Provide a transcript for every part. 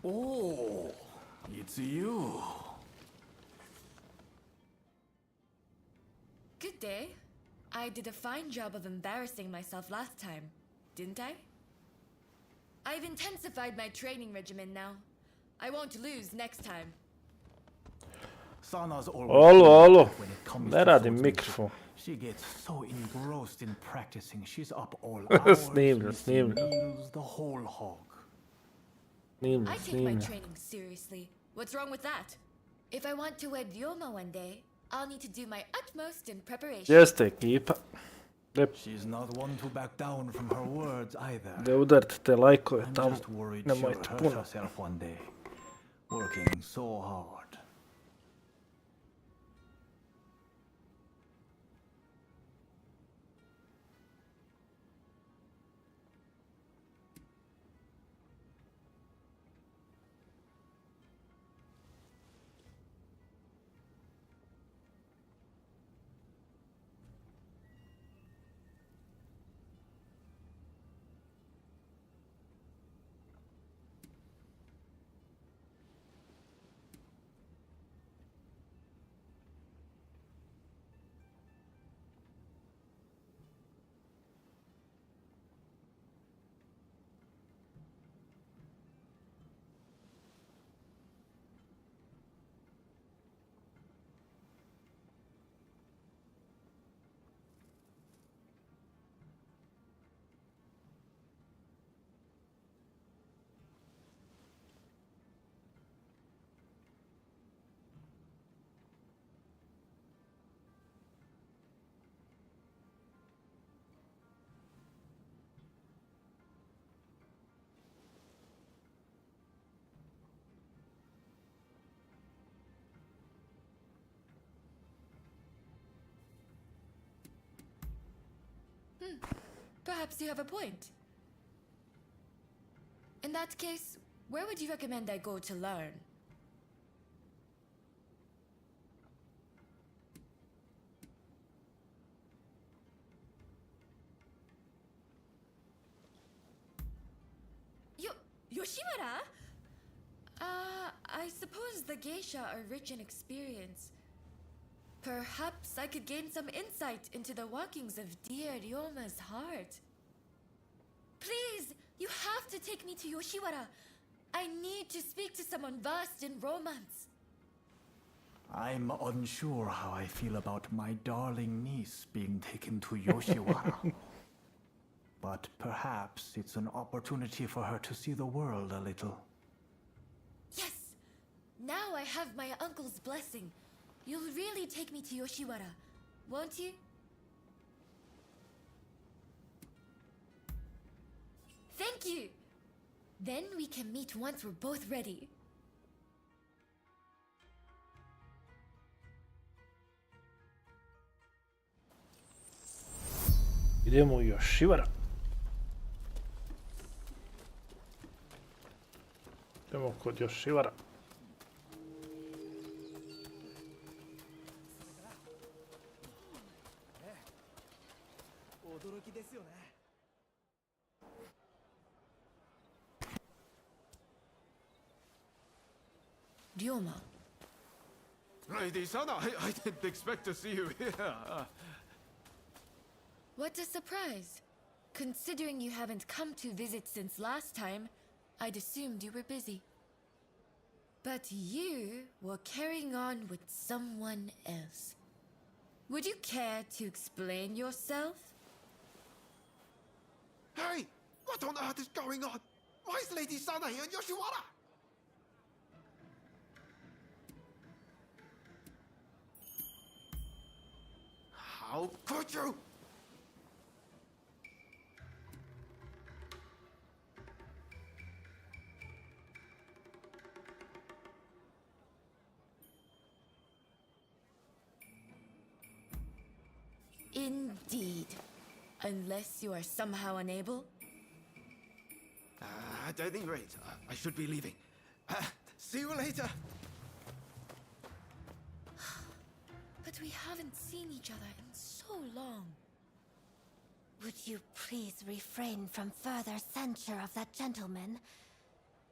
Oh, it's you. Good day. I did a fine job of embarrassing myself last time, didn't I? I've intensified my training regimen now. I won't lose next time. Sana's Alo, alo. when it comes Ne to radim swordsmanship. mikrofon? She gets so engrossed in practicing. She's up all hours. Snimlja, missing snimlja. meals, the whole hog. Snimlja, I take my snimlja. training seriously. What's wrong with that? If I want to wed Ryoma one day, I'll need to do my utmost in preparation. Jeste ekipa. She's not one to back down from her words either. Da udarite te lajkove I'm tamo. just worried she'll Nemojte hurt puno. herself one day. Working so hard. Perhaps you have a point. In that case, where would you recommend I go to learn? Yoshiwara? I suppose the geisha are rich in experience. Perhaps I could gain some insight into the workings of dear Ryoma's heart. Please, you have to take me to Yoshiwara. I need to speak to someone versed in romance. I'm unsure how I feel about my darling niece being taken to Yoshiwara. But perhaps it's an opportunity for her to see the world a little. Yes! Now I have my uncle's blessing. You'll really take me to Yoshiwara, won't you? Thank you! Then we can meet once we're both ready. idemo u Yoshiwara. Idemo kod Yoshiwara. Ryoma. Lady Sana, I didn't expect to see you here. What a surprise. Considering you haven't come to visit since last time, I'd assumed you were busy. But you were carrying on with someone else. Would you care to explain yourself? Hey, what on earth is going on? Why is Lady Sana here in Yoshiwara? How could you? Indeed. Unless you are somehow unable? At any rate, I should be leaving. See you later. But we haven't seen each other in so long. Would you please refrain from further censure of that gentleman?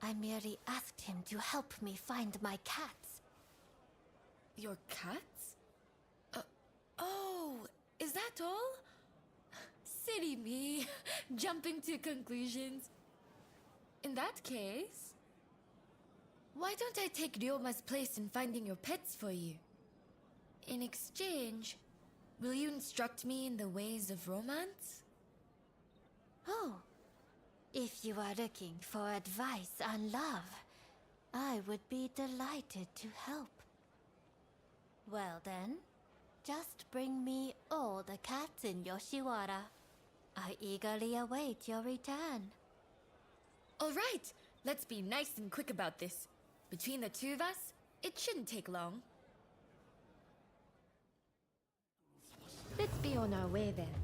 I merely asked him to help me find my cats. Your cats? Oh, is that all? Silly me, jumping to conclusions. In that case, why don't I take Ryoma's place in finding your pets for you? In exchange, will you instruct me in the ways of romance? Oh, if you are looking for advice on love, I would be delighted to help. Well then, just bring me all the cats in Yoshiwara. I eagerly await your return. All right, let's be nice and quick about this. Between the two of us, it shouldn't take long. Let's be on our way then.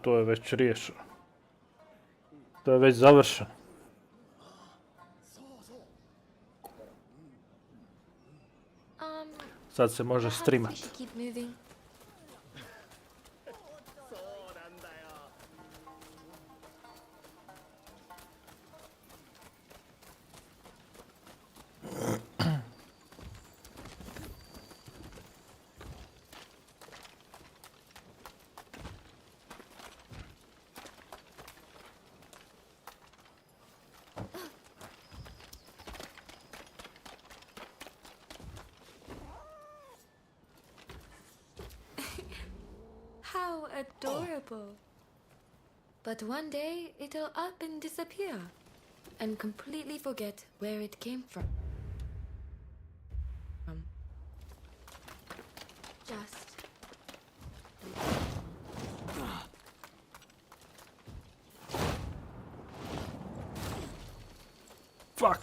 To je već riješeno. To je već završeno. Sad se može Perhaps we streamat. should keep moving. How adorable. But one day it'll up and disappear and completely forget where it came from. Just Fuck.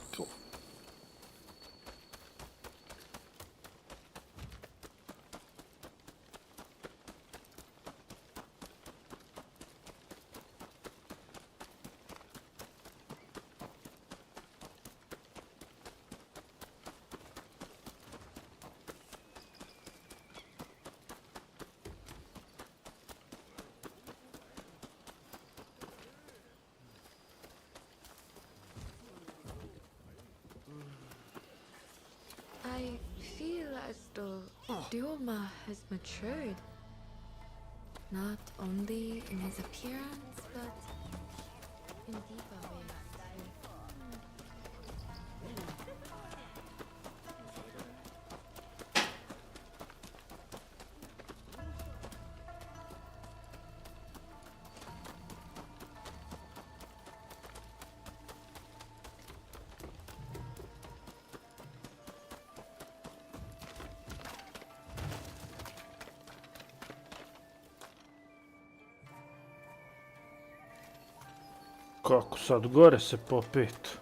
I feel as though Ryoma has matured. Not only in his appearance, but in deeper ways. Kako sad gore se popet?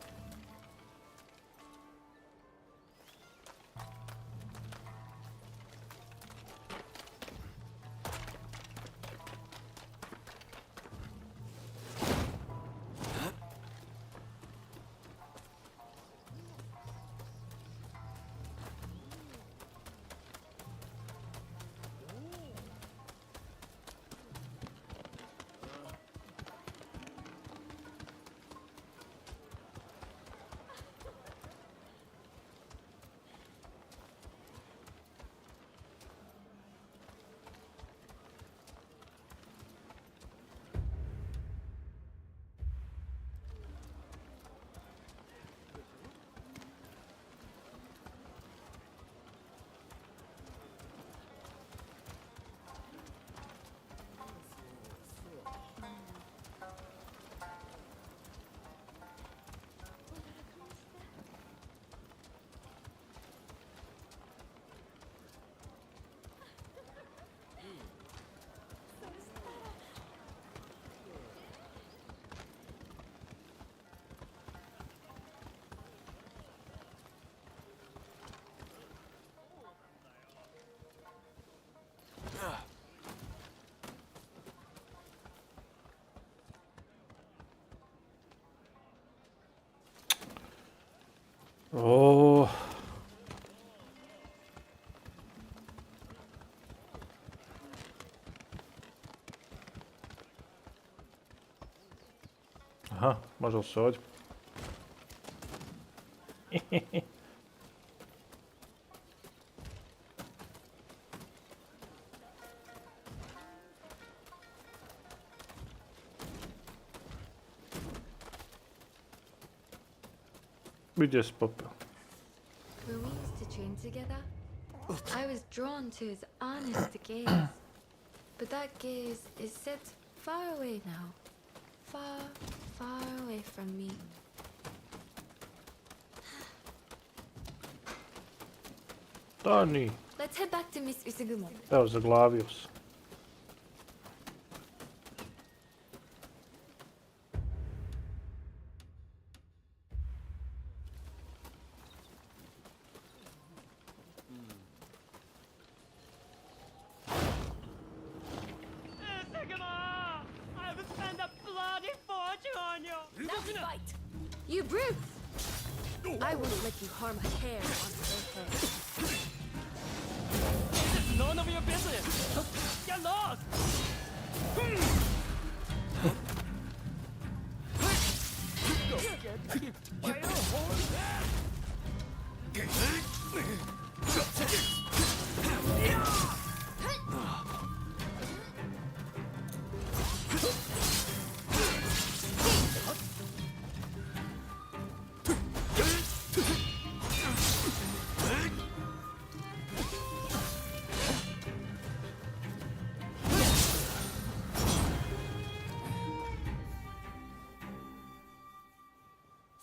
Aha, može li se ovdje? Gdje si popeo? When we used to train together, I was drawn to his honest gaze. But that gaze is set far away now. Far, far away from me. Dani, Let's head back to Miss Usugumo. evo zaglavio se. I would spend a bloody fortune on you! Now fight! You brutes! I won't let you harm a hair on her head. It's none of your business! Get lost! Go get kicked by a horse!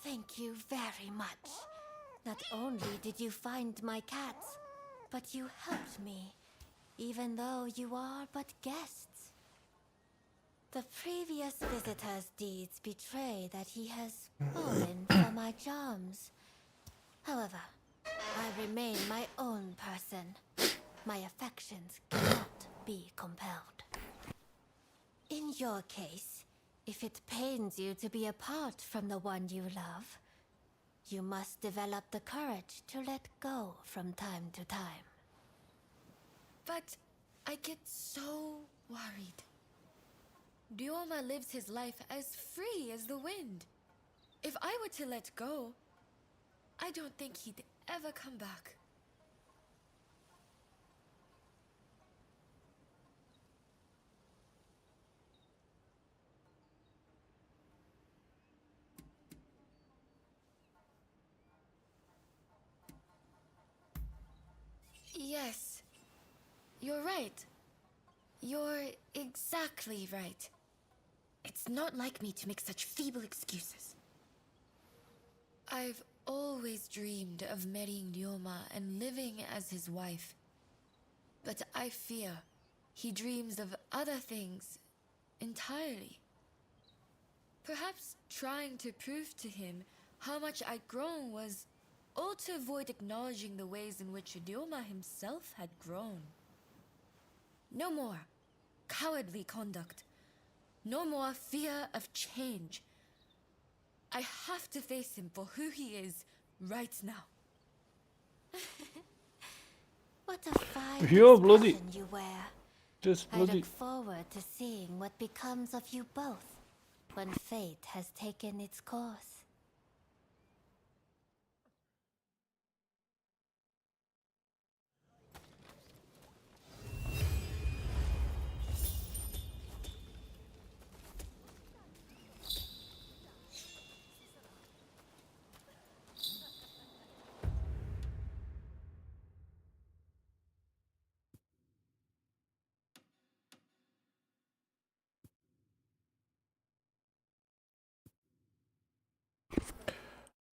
Thank you very much. Not only did you find my cats, but you helped me, even though you are but guests. The previous visitor's deeds betray that he has fallen for my charms. However, I remain my own person. My affections cannot be compelled. In your case, if it pains you to be apart from the one you love, you must develop the courage to let go from time to time. But I get so worried. Ryoma lives his life as free as the wind. If I were to let go, I don't think he'd ever come back. Yes, you're right. You're exactly right. It's not like me to make such feeble excuses. I've always dreamed of marrying Ryoma and living as his wife. But I fear he dreams of other things entirely. Perhaps trying to prove to him how much I'd grown was all to avoid acknowledging the ways in which Ryoma himself had grown. No more cowardly conduct. No more fear of change. I have to face him for who he is right now. What a fine Yo, bloody. expression you wear. Just I bloody. look forward to seeing what becomes of you both when fate has taken its course.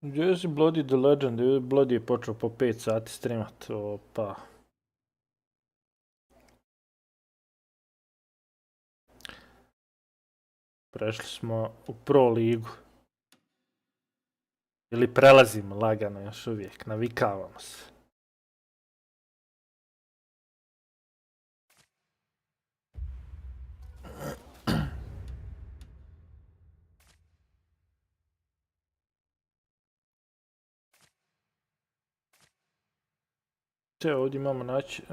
Gdje si Bloody the Legend? Bloody je počeo po 5 sati streamat. Opa. Prešli smo u Pro ligu. Ili prelazimo lagano još uvijek. Navikavamo se. Ovdje imamo naći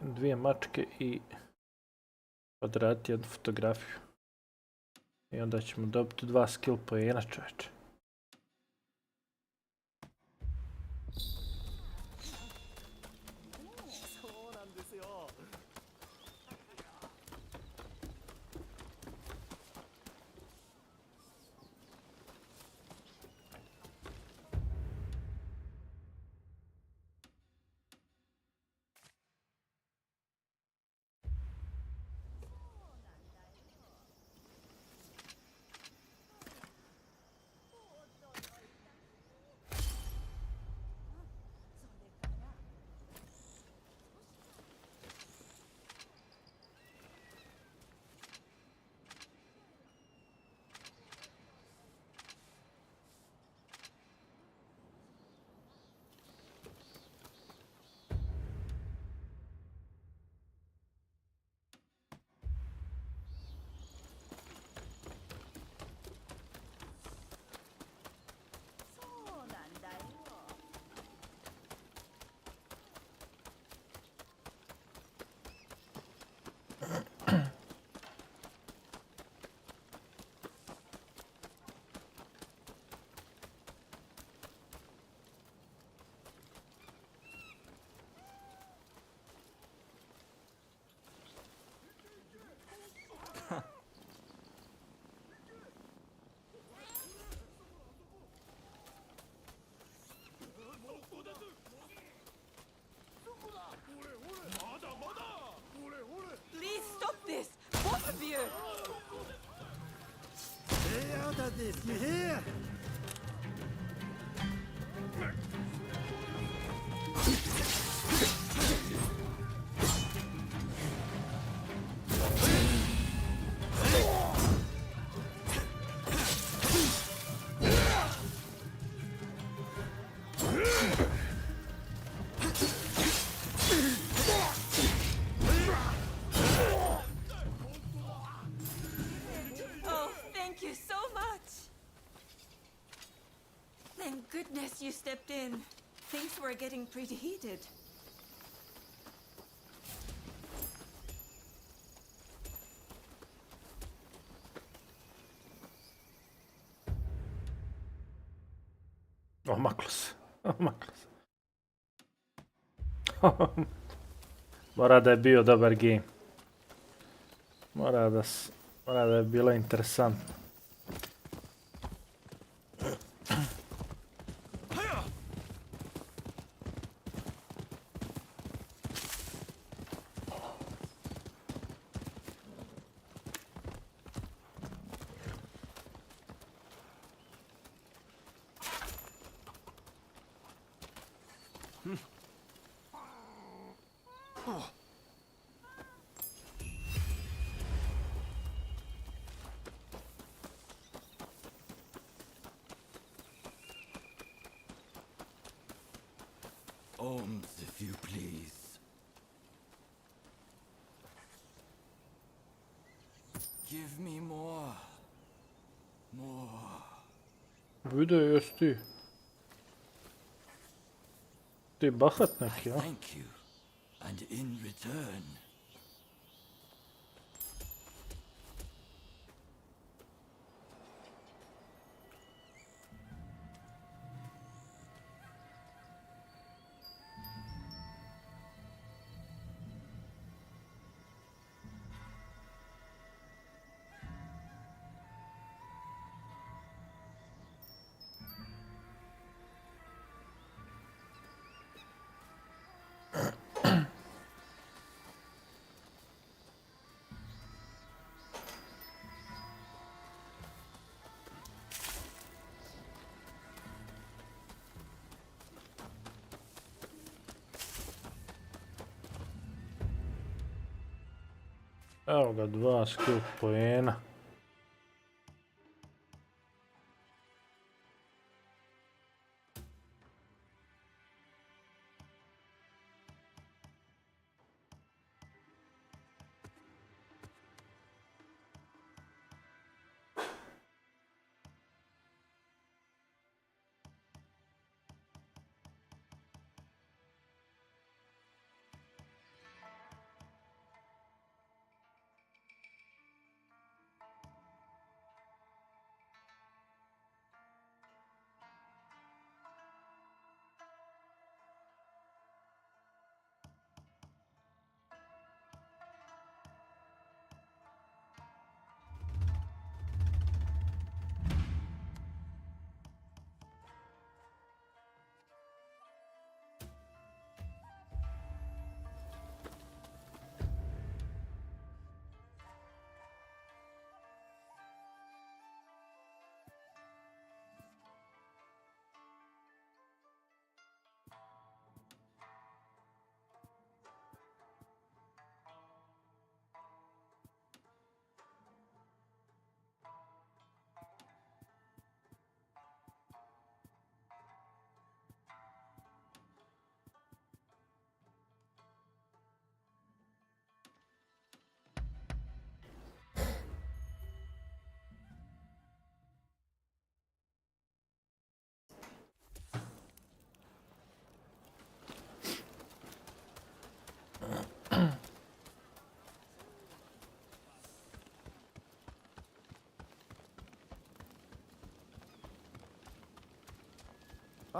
dvije mačke i odraditi jednu fotografiju. I onda ćemo dobiti 2 skill poena, čovječe. Please stop this! Both of you! Stay out of this, you hear? Oh, thank you so much! Thank goodness you stepped in. Things were getting pretty heated. Omaklo se. Omaklo se. Mora da je bio dobar game. Mora da je bilo interesantno. Ohms, if you please. Give me more. More. Video jesi ti. Ti bahat I neki, ja? thank you. And in return, Evo ga, 2 skill poena.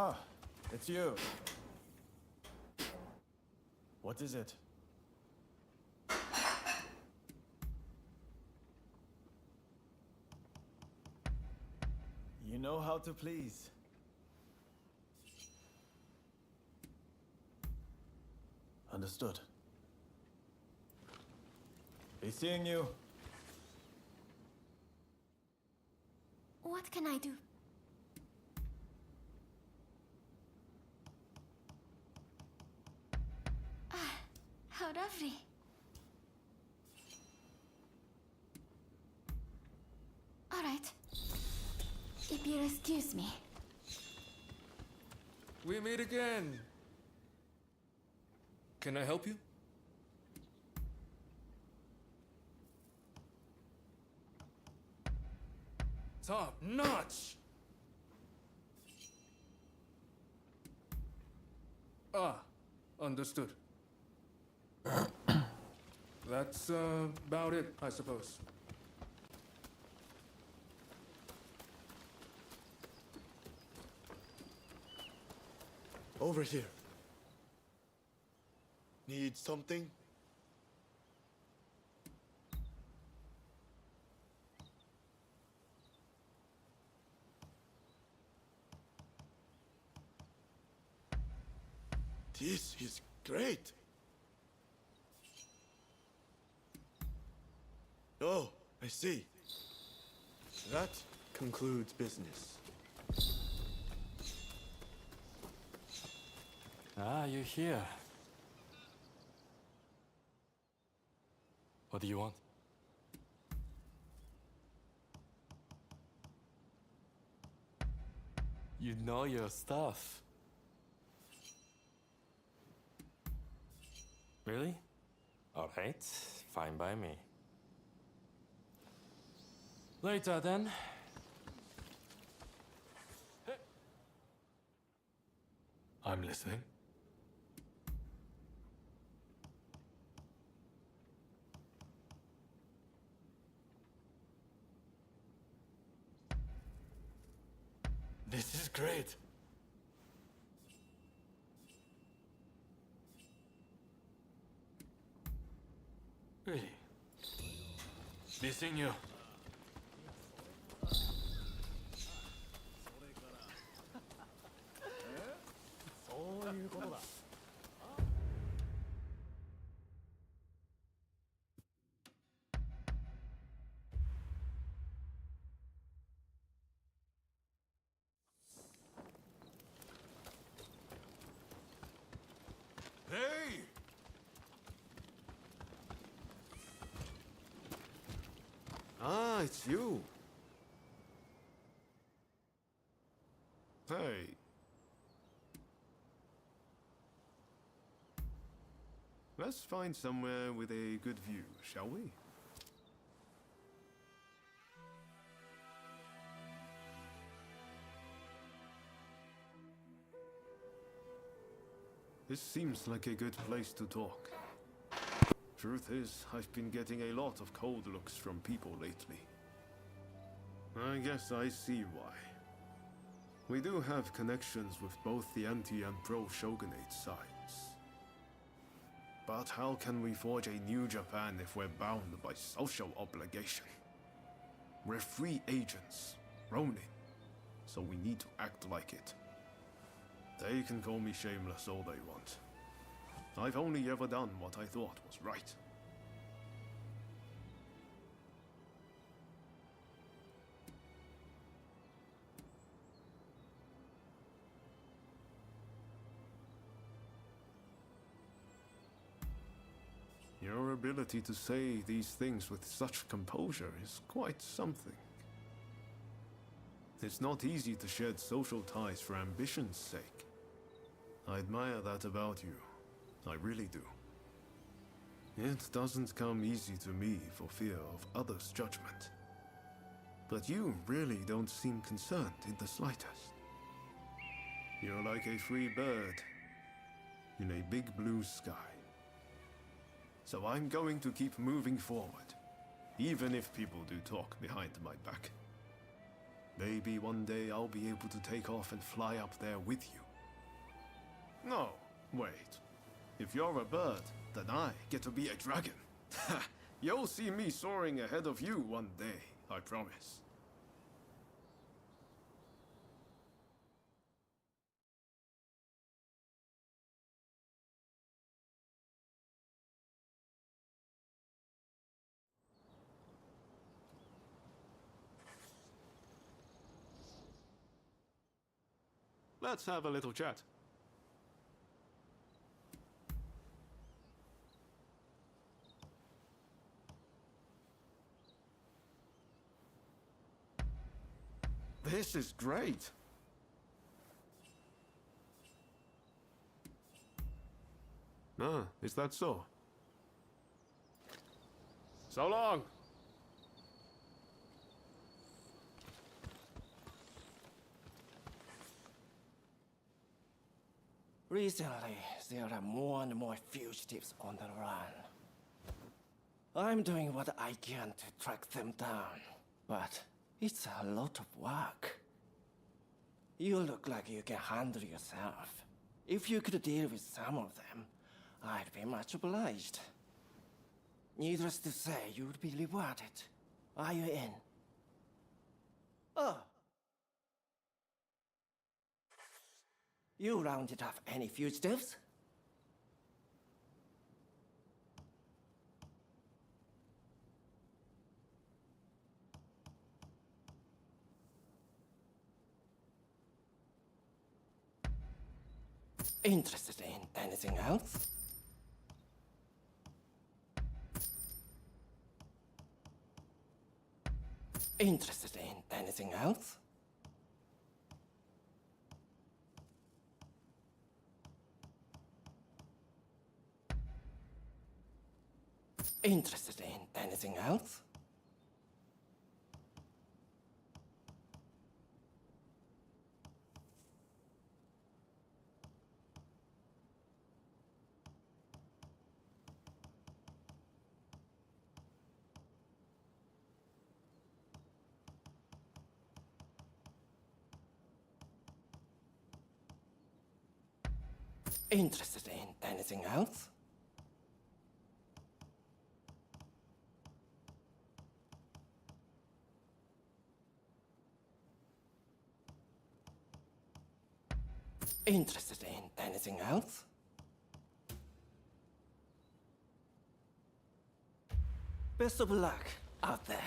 Ah, it's you. What is it? You know how to please. Understood. Be seeing you. What can I do? Ah, how lovely. All right. If you'll excuse me. We meet again. Can I help you? Top notch! Ah, understood. That's about it, I suppose. Over here. Need something? This is great. Oh, I see. That concludes business. Ah, you're here. What do you want? You know your stuff. Really? Alright, fine by me. Later then. I'm listening. This is great. Really? Be seeing you. Hey! Ah, it's you. Hey. Let's find somewhere with a good view, shall we? This seems like a good place to talk. Truth is, I've been getting a lot of cold looks from people lately. I guess I see why. We do have connections with both the anti and pro-shogunate sides. But how can we forge a new Japan if we're bound by social obligation? We're free agents, Ronin, so we need to act like it. They can call me shameless all they want. I've only ever done what I thought was right. Your ability to say these things with such composure is quite something. It's not easy to shed social ties for ambition's sake. I admire that about you. I really do. It doesn't come easy to me for fear of others' judgment. But you really don't seem concerned in the slightest. You're like a free bird in a big blue sky. So I'm going to keep moving forward, even if people do talk behind my back. Maybe one day I'll be able to take off and fly up there with you. No, wait. If you're a bird, then I get to be a dragon. You'll see me soaring ahead of you one day, I promise. Let's have a little chat. This is great. Ah, is that so? So long! Recently, there are more and more fugitives on the run. I'm doing what I can to track them down, but it's a lot of work. You look like you can handle yourself. If you could deal with some of them, I'd be much obliged. Needless to say, you would be rewarded. Are you in? Oh. You rounded up any fugitives? Interested in anything else? Interested in anything else? Interested in anything else? Interested in anything else? Interested in anything else? Best of luck out there.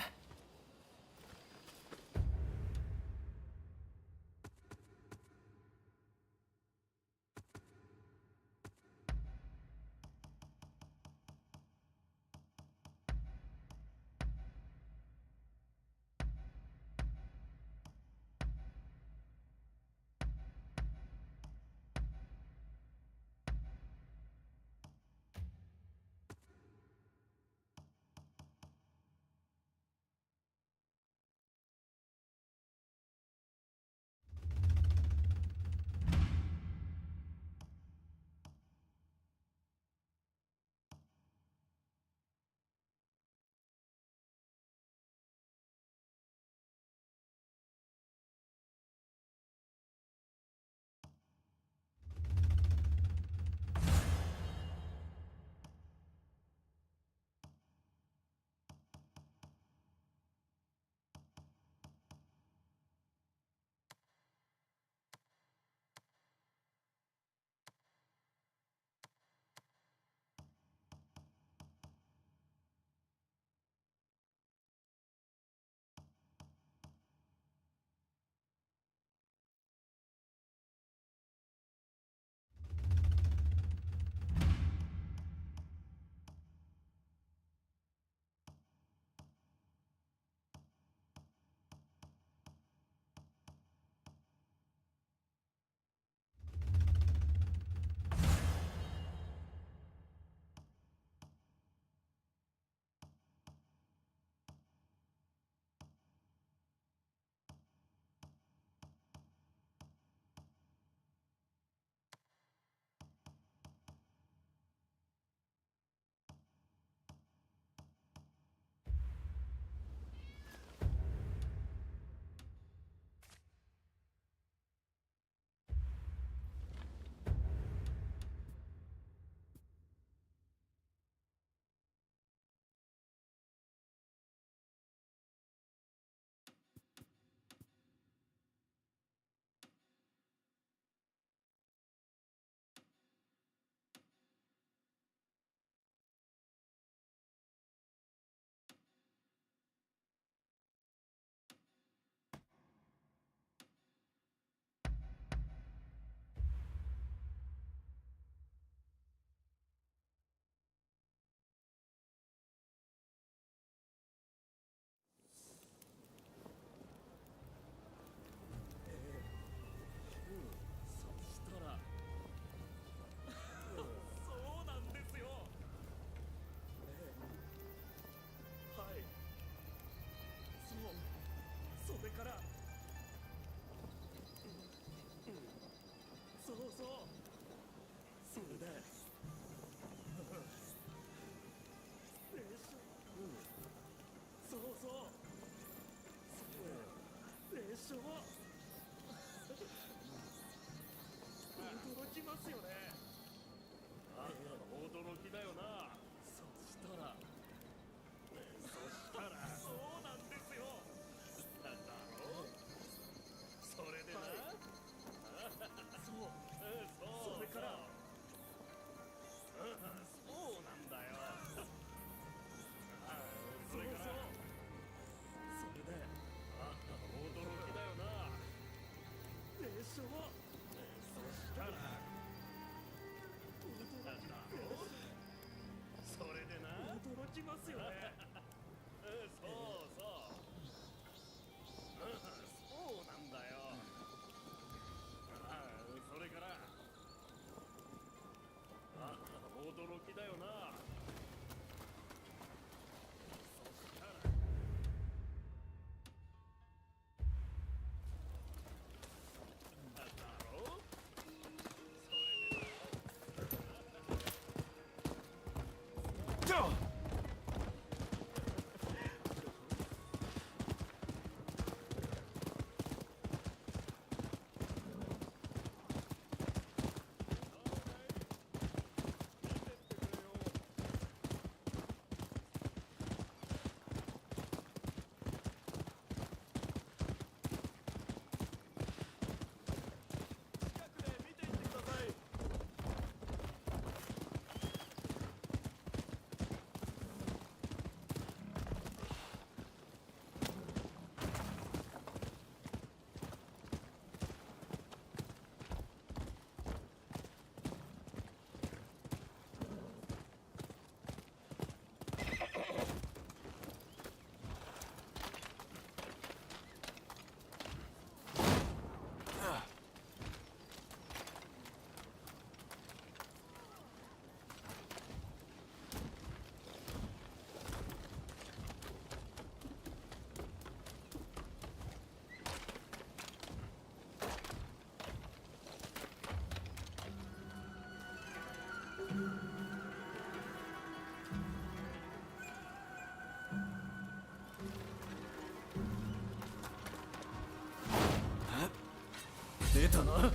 出たな。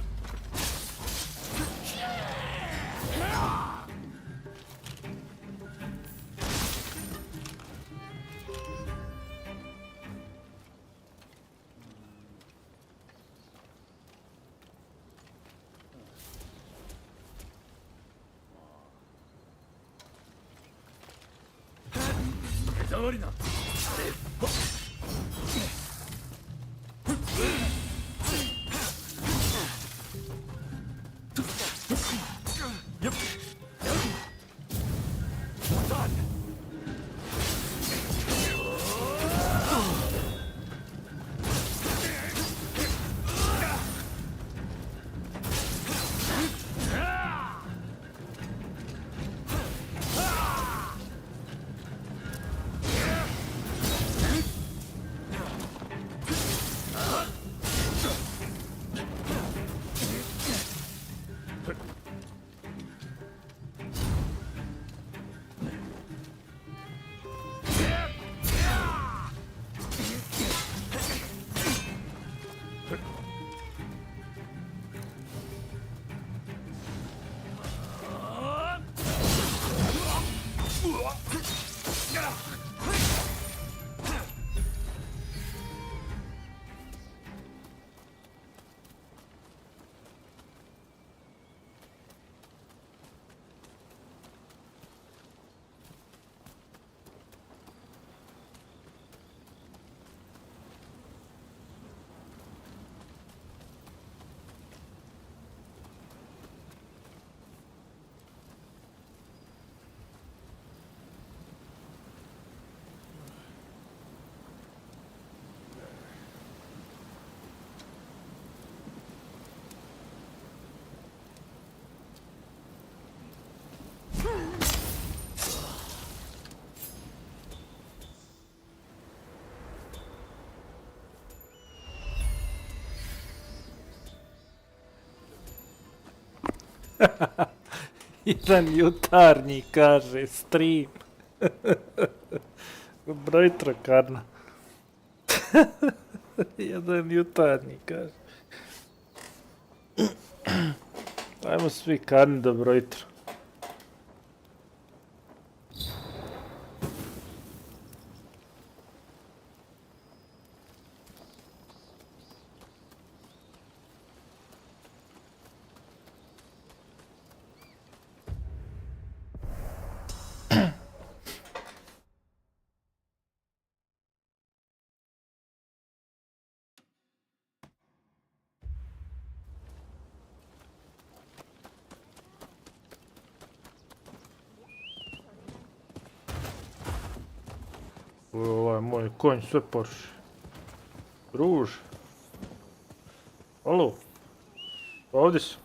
目障りな。Jedan jutarnji, kaže, stream. Brojtra karna. Jedan jutarnji, kaže. Ajmo svi karni do brojtra. Ovaj moj konj sve porši. Ruž. Alo. Ovdje su.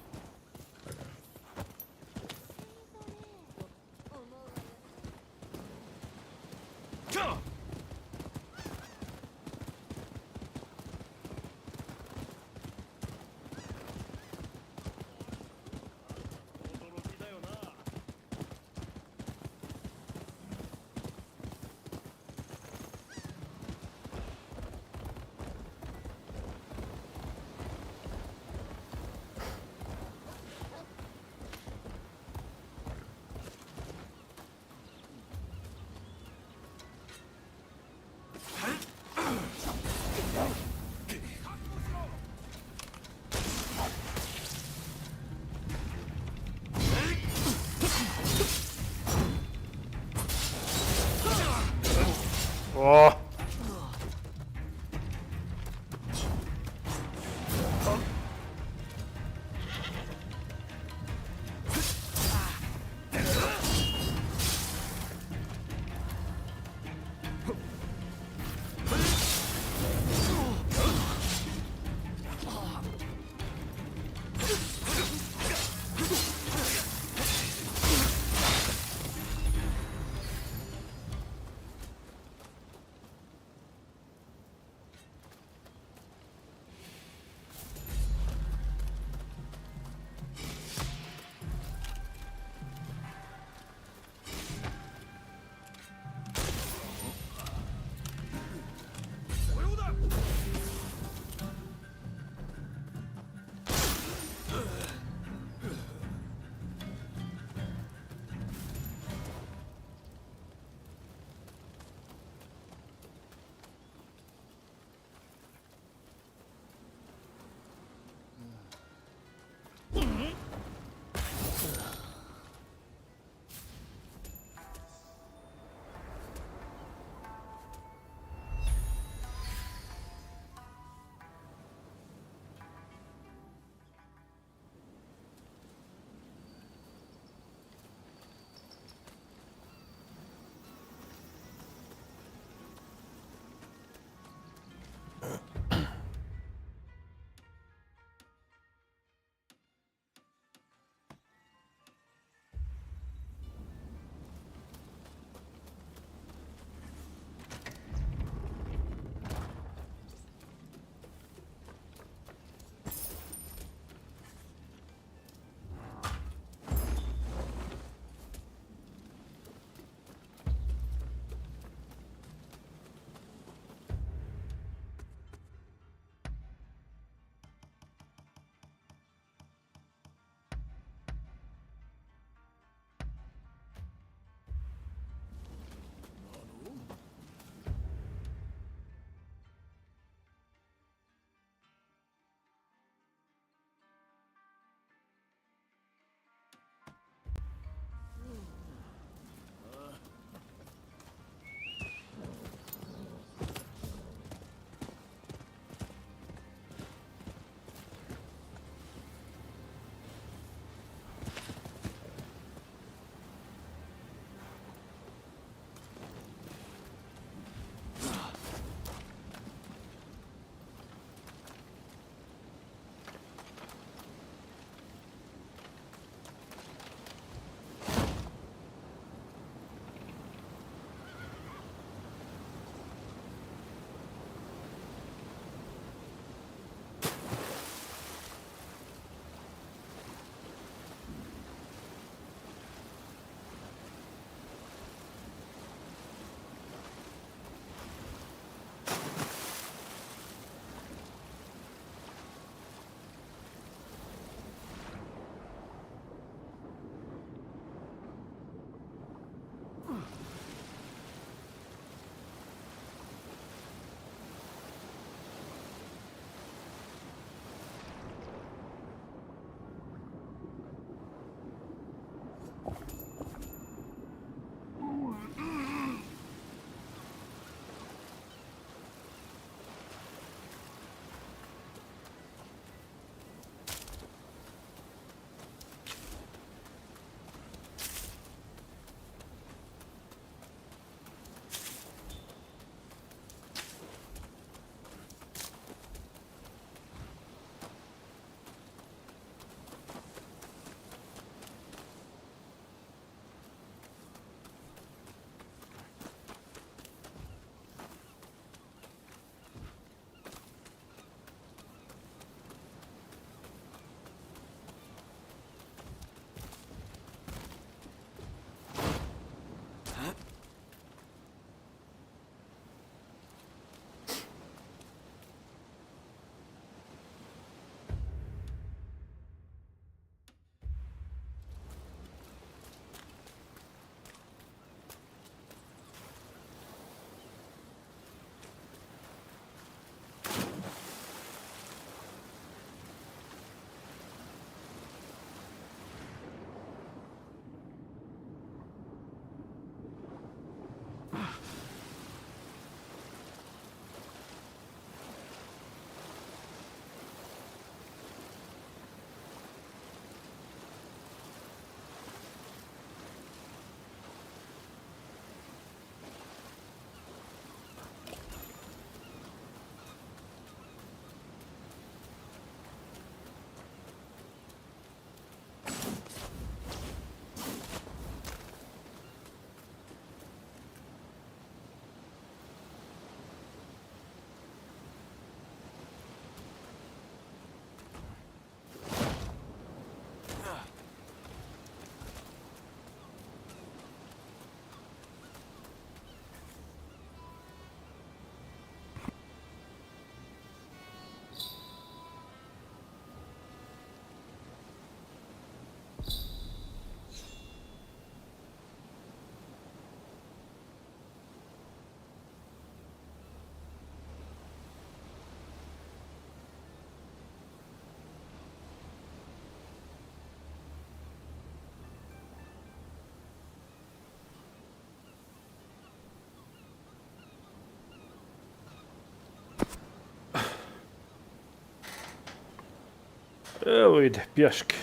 Evo ide, pješke.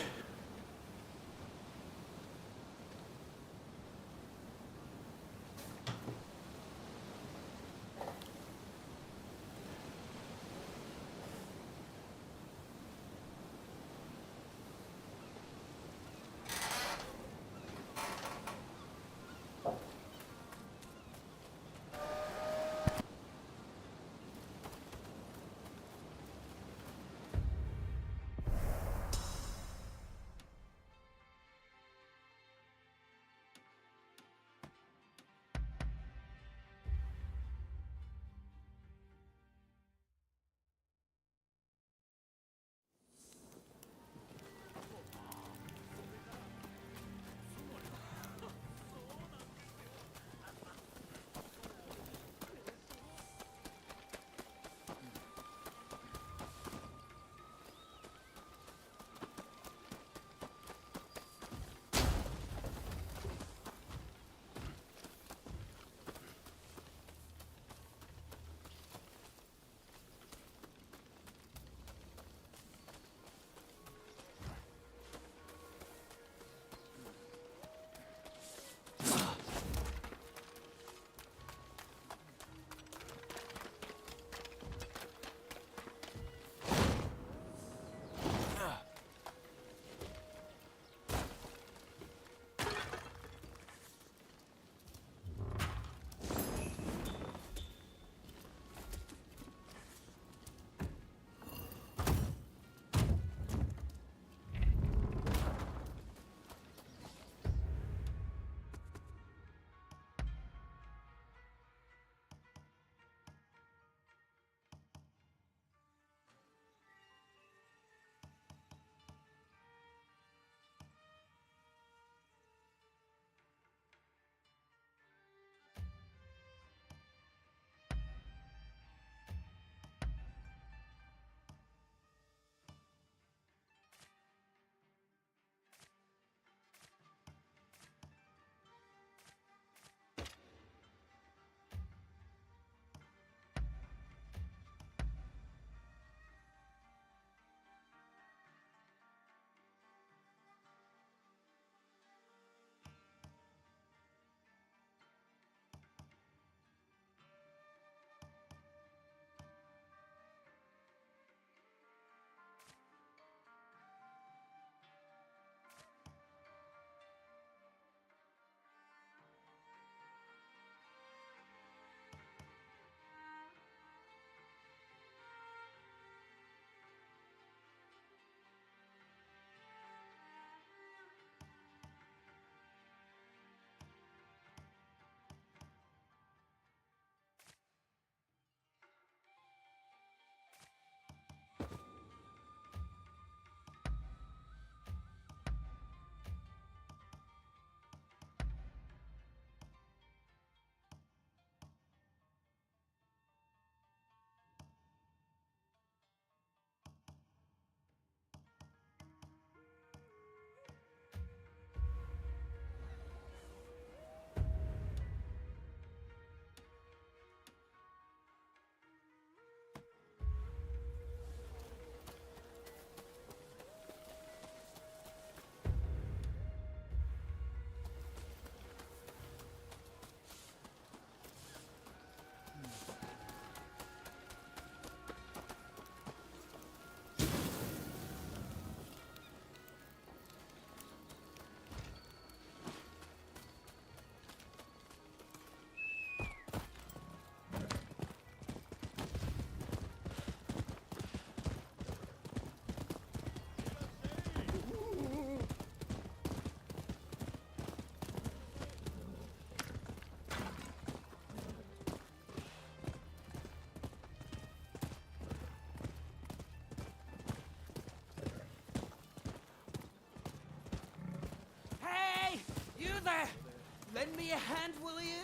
Lend me a hand, will you?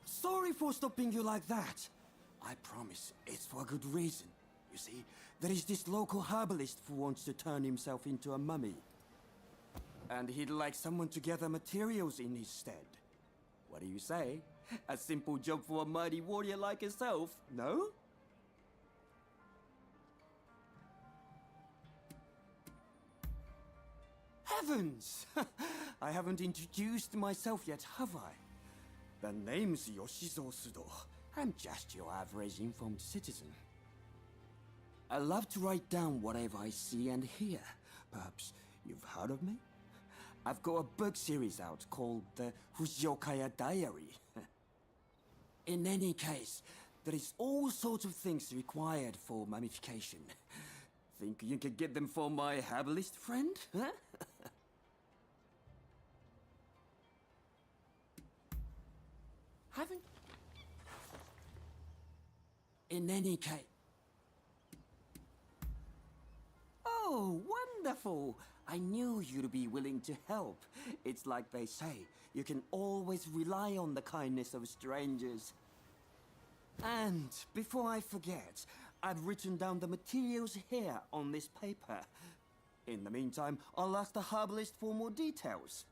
Sorry for stopping you like that. I promise it's for a good reason. You see, there is this local herbalist who wants to turn himself into a mummy. And he'd like someone to gather materials in his stead. What do you say? A simple job for a mighty warrior like yourself, no? Heavens! I haven't introduced myself yet, have I? The name's Yoshizo Sudo. I'm just your average informed citizen. I love to write down whatever I see and hear. Perhaps you've heard of me? I've got a book series out called the Fujiyokaya Diary. In any case, there is all sorts of things required for mummification. Think you could get them for my herbalist friend, huh? Haven't... In any case... Oh, wonderful! I knew you'd be willing to help. It's like they say, you can always rely on the kindness of strangers. And before I forget, I've written down the materials here on this paper. In the meantime, I'll ask the herbalist for more details.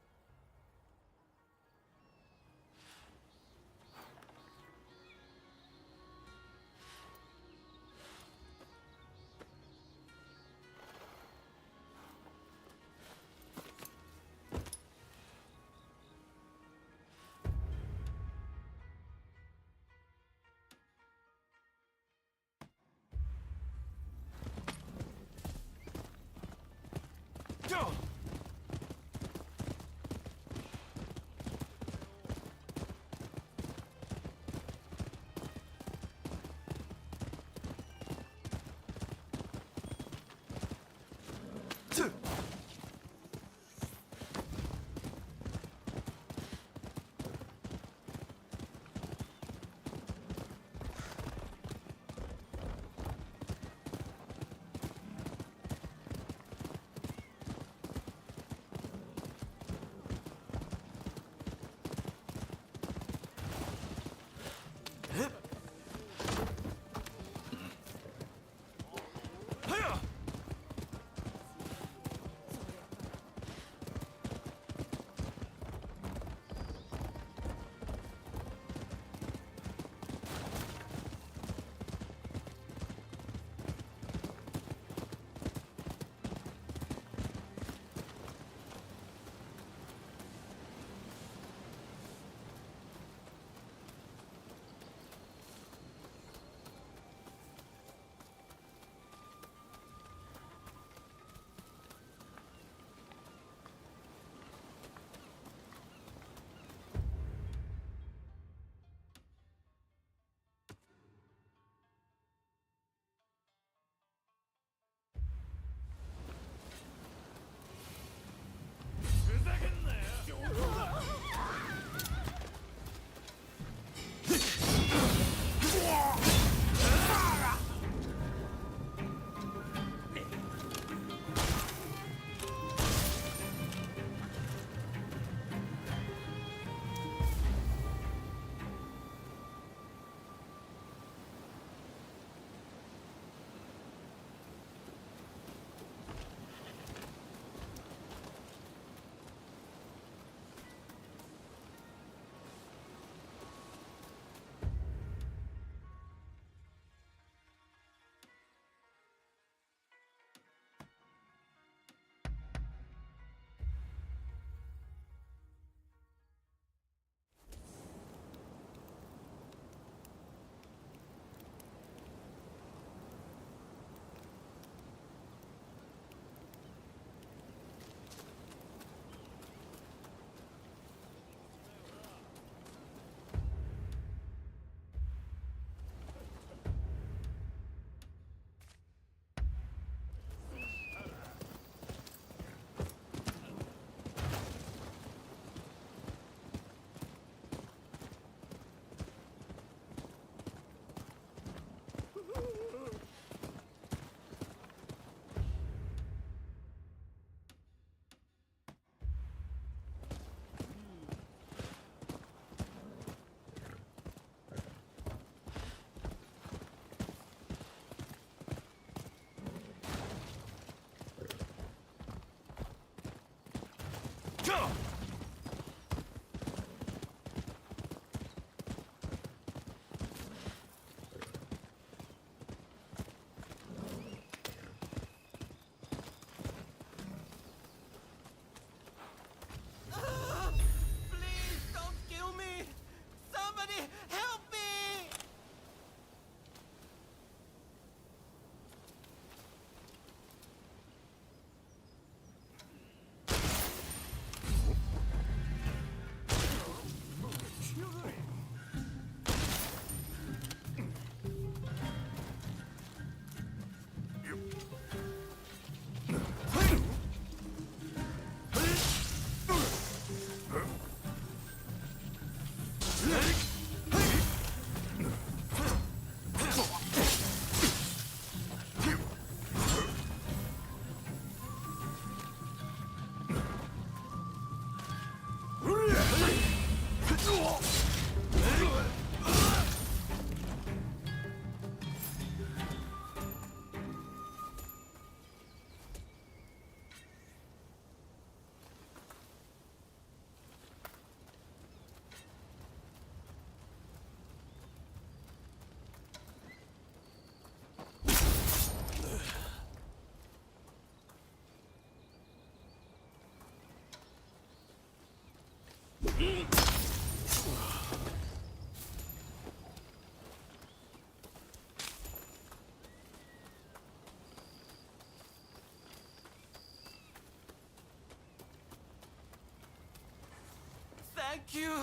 Thank you.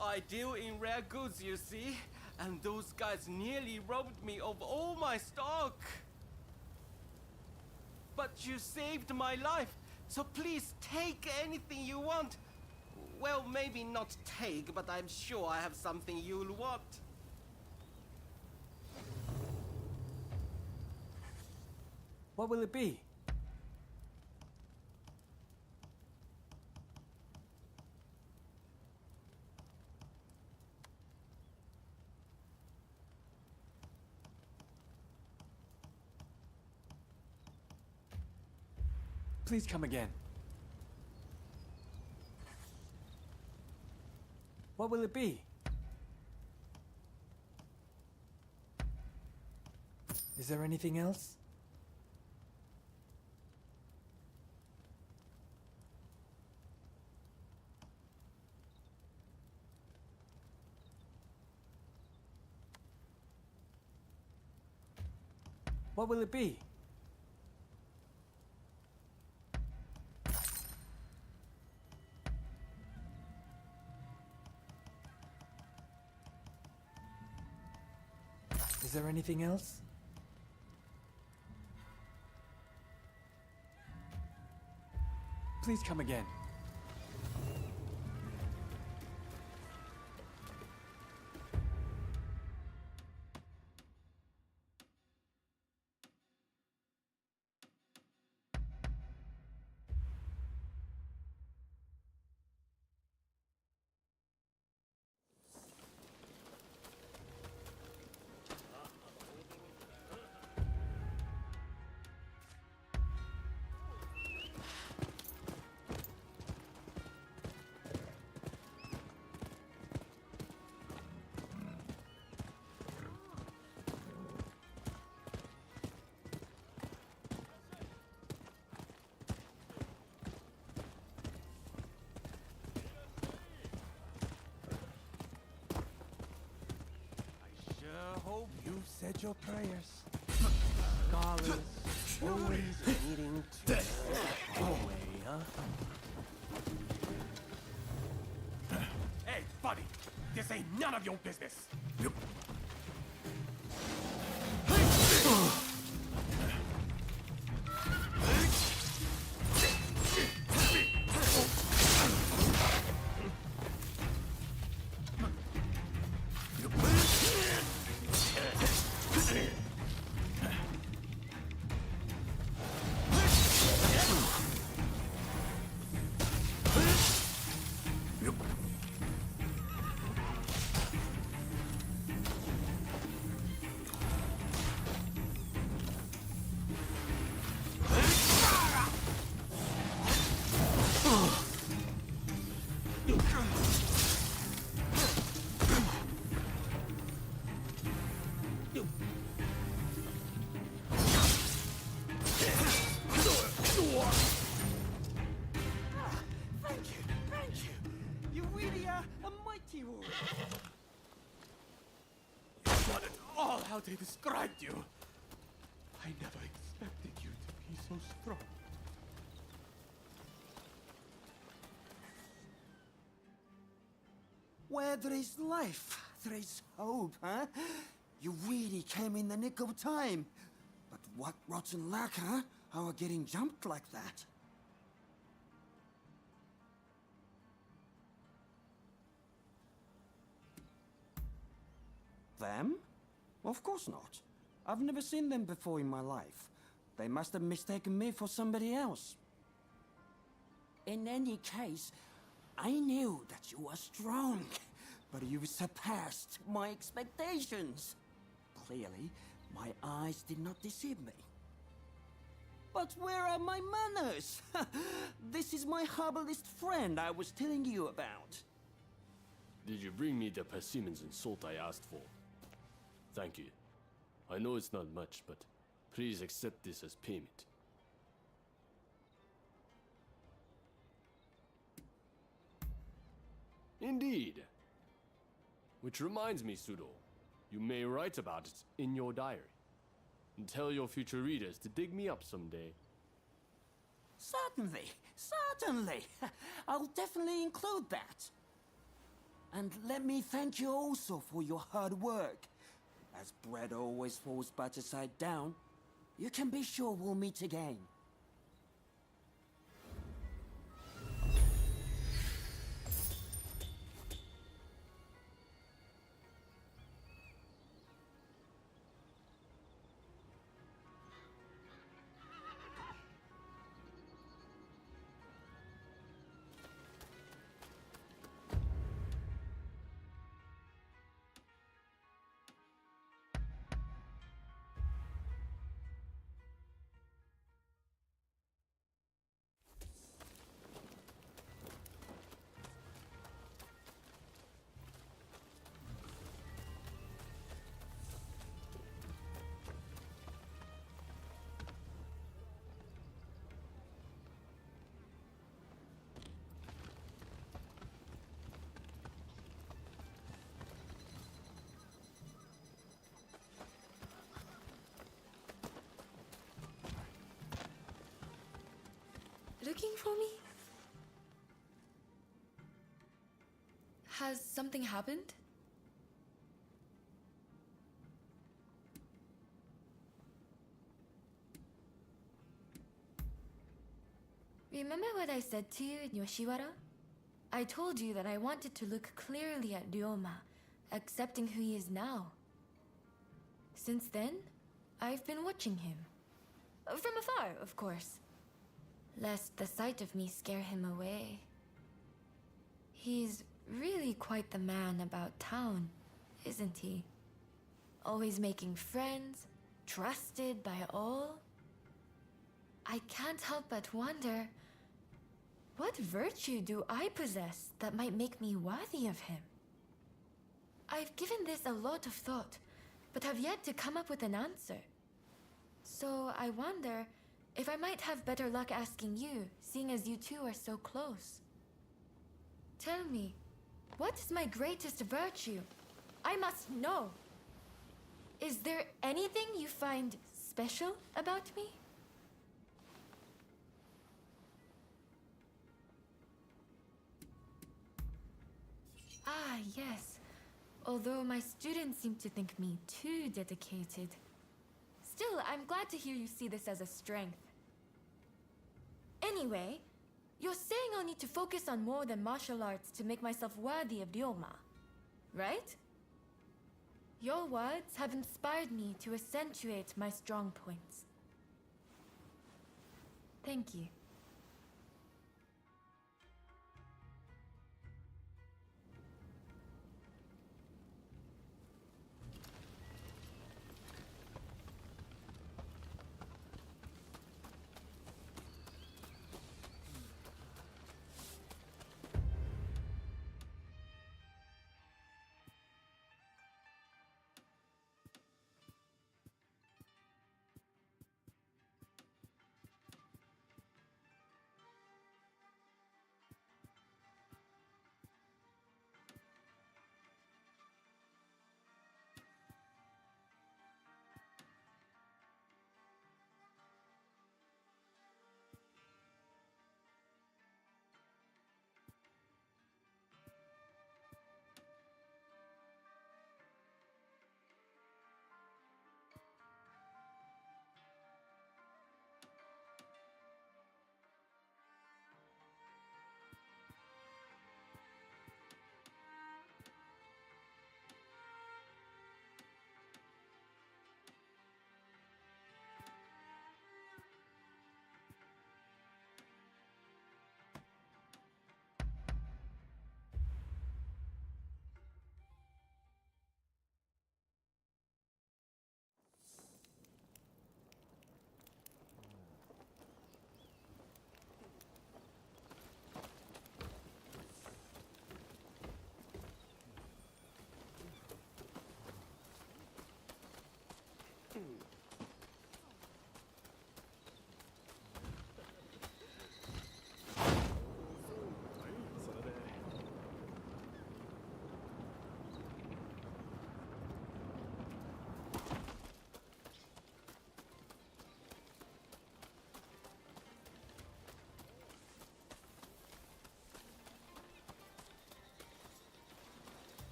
I deal in rare goods, you see, and those guys nearly robbed me of all my stock. But you saved my life, so please take anything you want. Well, maybe not take, but I'm sure I have something you'll want. What will it be? Please come again. What will it be? Is there anything else? What will it be? Is there anything else? Please come again. You've said your prayers. Scholars always needing to away, huh? Hey, buddy, this ain't none of your business. How they described you. I never expected you to be so strong. Where there is life, there is hope, huh? You really came in the nick of time. But what rotten luck, huh? How are getting jumped like that? Them? Of course not. I've never seen them before in my life. They must have mistaken me for somebody else. In any case, I knew that you were strong, but you surpassed my expectations. Clearly, my eyes did not deceive me. But where are my manners? This is my herbalist friend I was telling you about. Did you bring me the persimmons and salt I asked for? Thank you. I know it's not much, but please accept this as payment. Indeed. Which reminds me, Sudo, you may write about it in your diary. And tell your future readers to dig me up someday. Certainly, certainly. I'll definitely include that. And let me thank you also for your hard work. As bread always falls butter side down, you can be sure we'll meet again. Looking for me? Has something happened? Remember what I said to you in Yoshiwara? I told you that I wanted to look clearly at Ryoma, accepting who he is now. Since then, I've been watching him. From afar, of course. Lest the sight of me scare him away. He's really quite the man about town, isn't he? Always making friends, trusted by all. I can't help but wonder, what virtue do I possess that might make me worthy of him? I've given this a lot of thought, but have yet to come up with an answer. So I wonder if I might have better luck asking you, seeing as you two are so close. Tell me, what is my greatest virtue? I must know. Is there anything you find special about me? Ah, yes. Although my students seem to think me too dedicated. Still, I'm glad to hear you see this as a strength. Anyway, you're saying I'll need to focus on more than martial arts to make myself worthy of Ryoma, right? Your words have inspired me to accentuate my strong points. Thank you.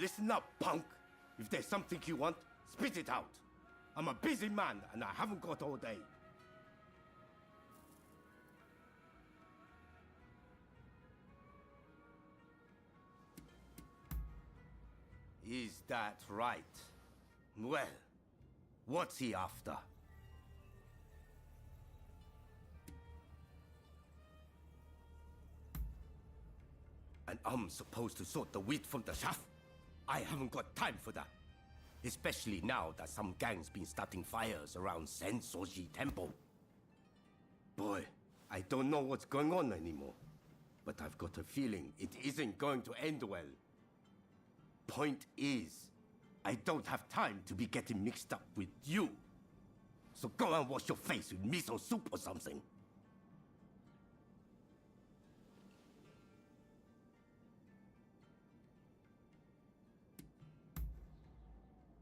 Listen up, punk. If there's something you want, spit it out. I'm a busy man, and I haven't got all day. Is that right? Well, what's he after? And I'm supposed to sort the wheat from the chaff? I haven't got time for that. Especially now that some gang's been starting fires around Sensoji Temple. Boy, I don't know what's going on anymore. But I've got a feeling it isn't going to end well. Point is, I don't have time to be getting mixed up with you. So go and wash your face with miso soup or something.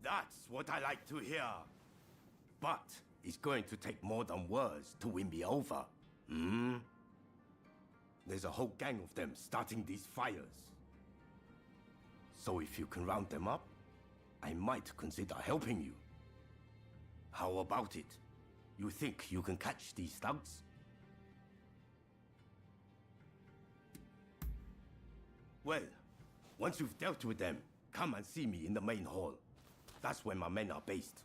That's what I like to hear. But it's going to take more than words to win me over. Hmm? There's a whole gang of them starting these fires. So if you can round them up, I might consider helping you. How about it? You think you can catch these thugs? Well, once you've dealt with them, come and see me in the main hall. That's where my men are based.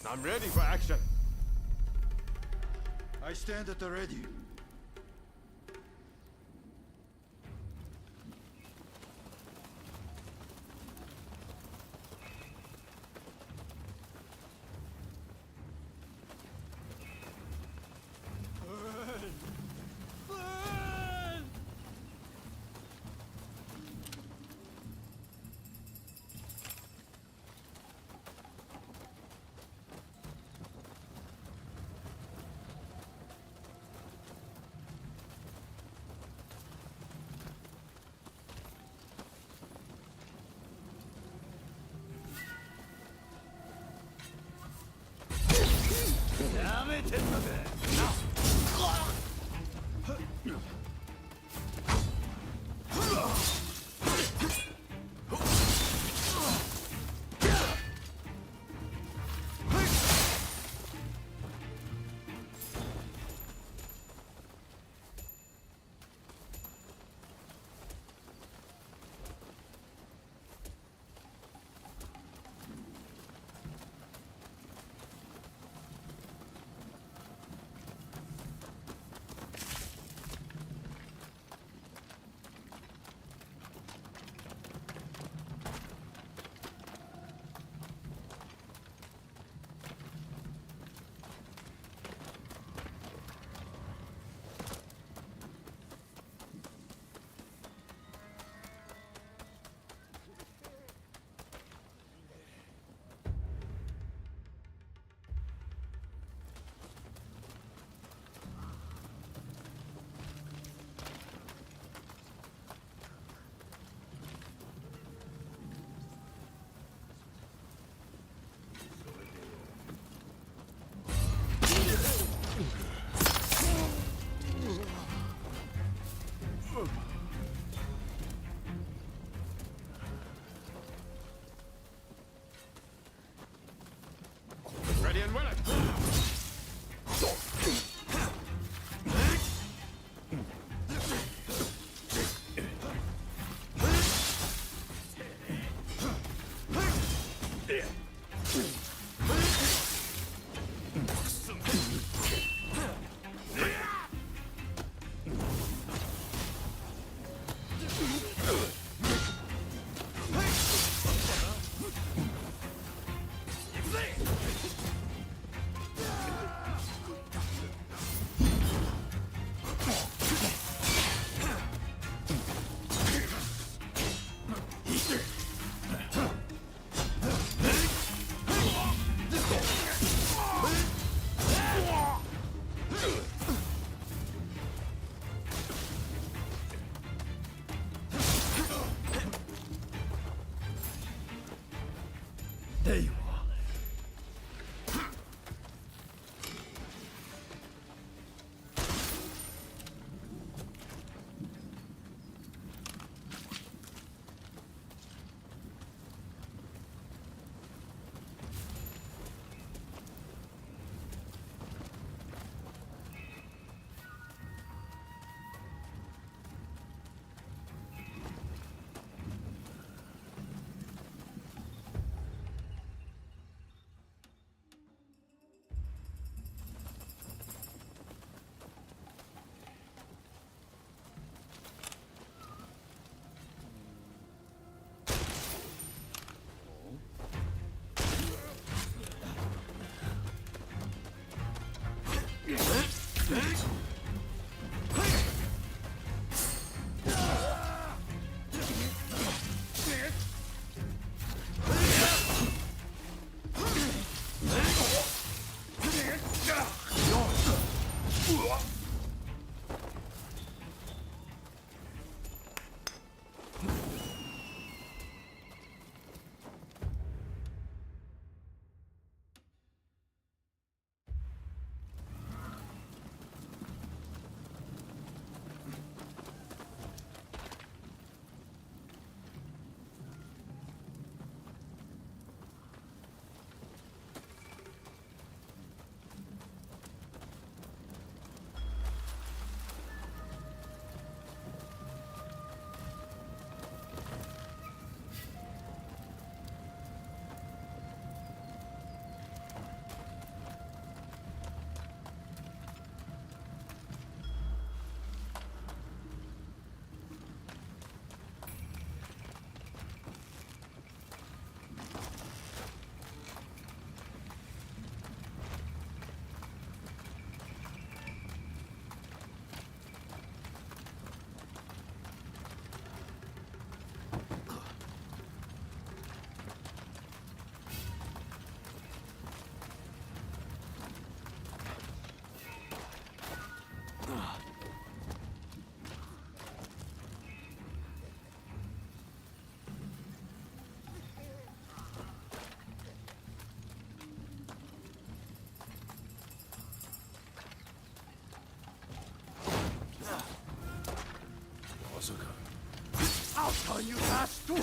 I'm ready for action. I stand at the ready. Ready and willing. There you are. I'll turn you fast too!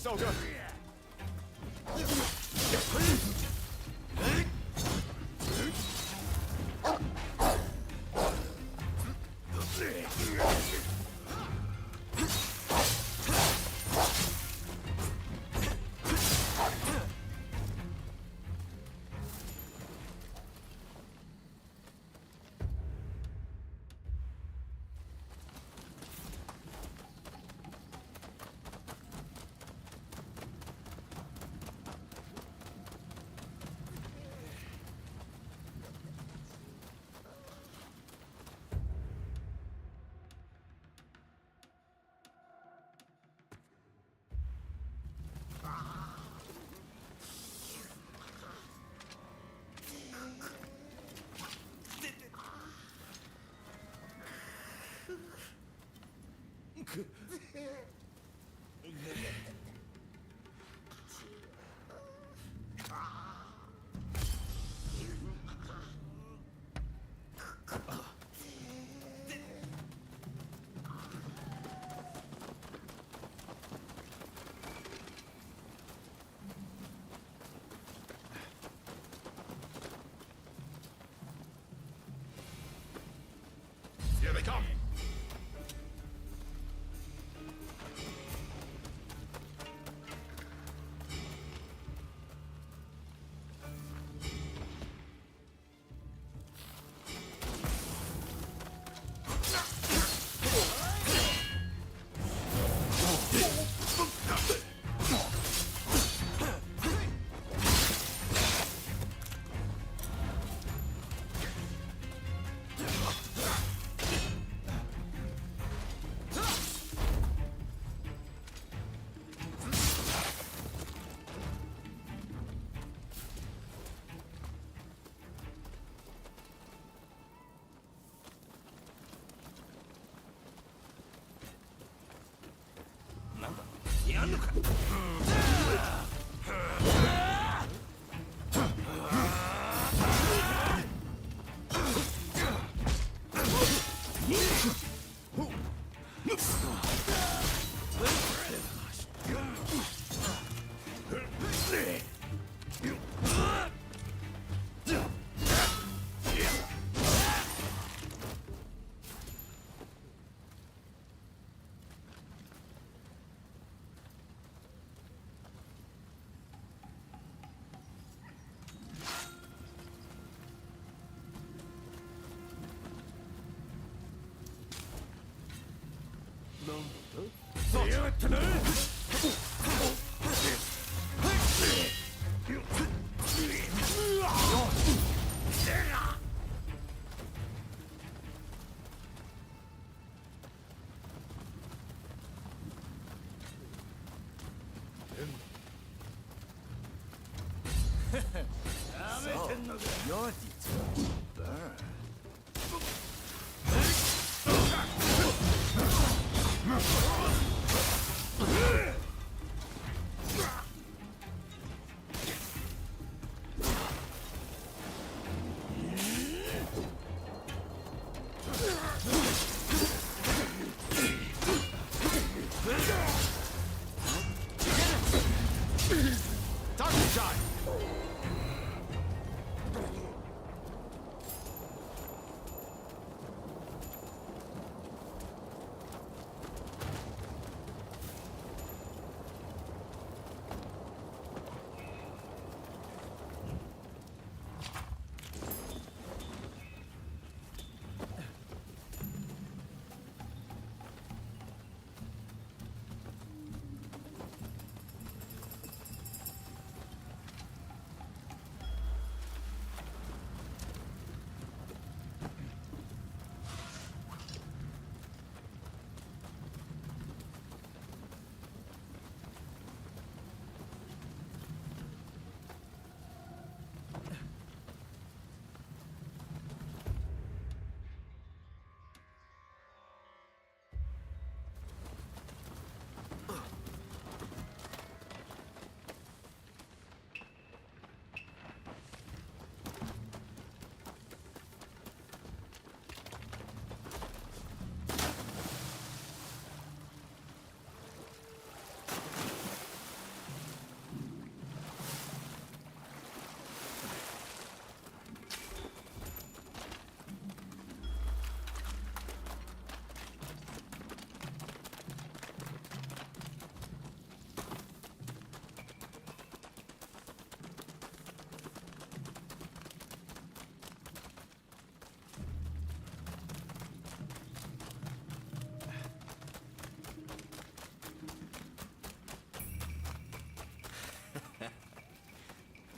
so good. Here they come. So, your detail. Burn.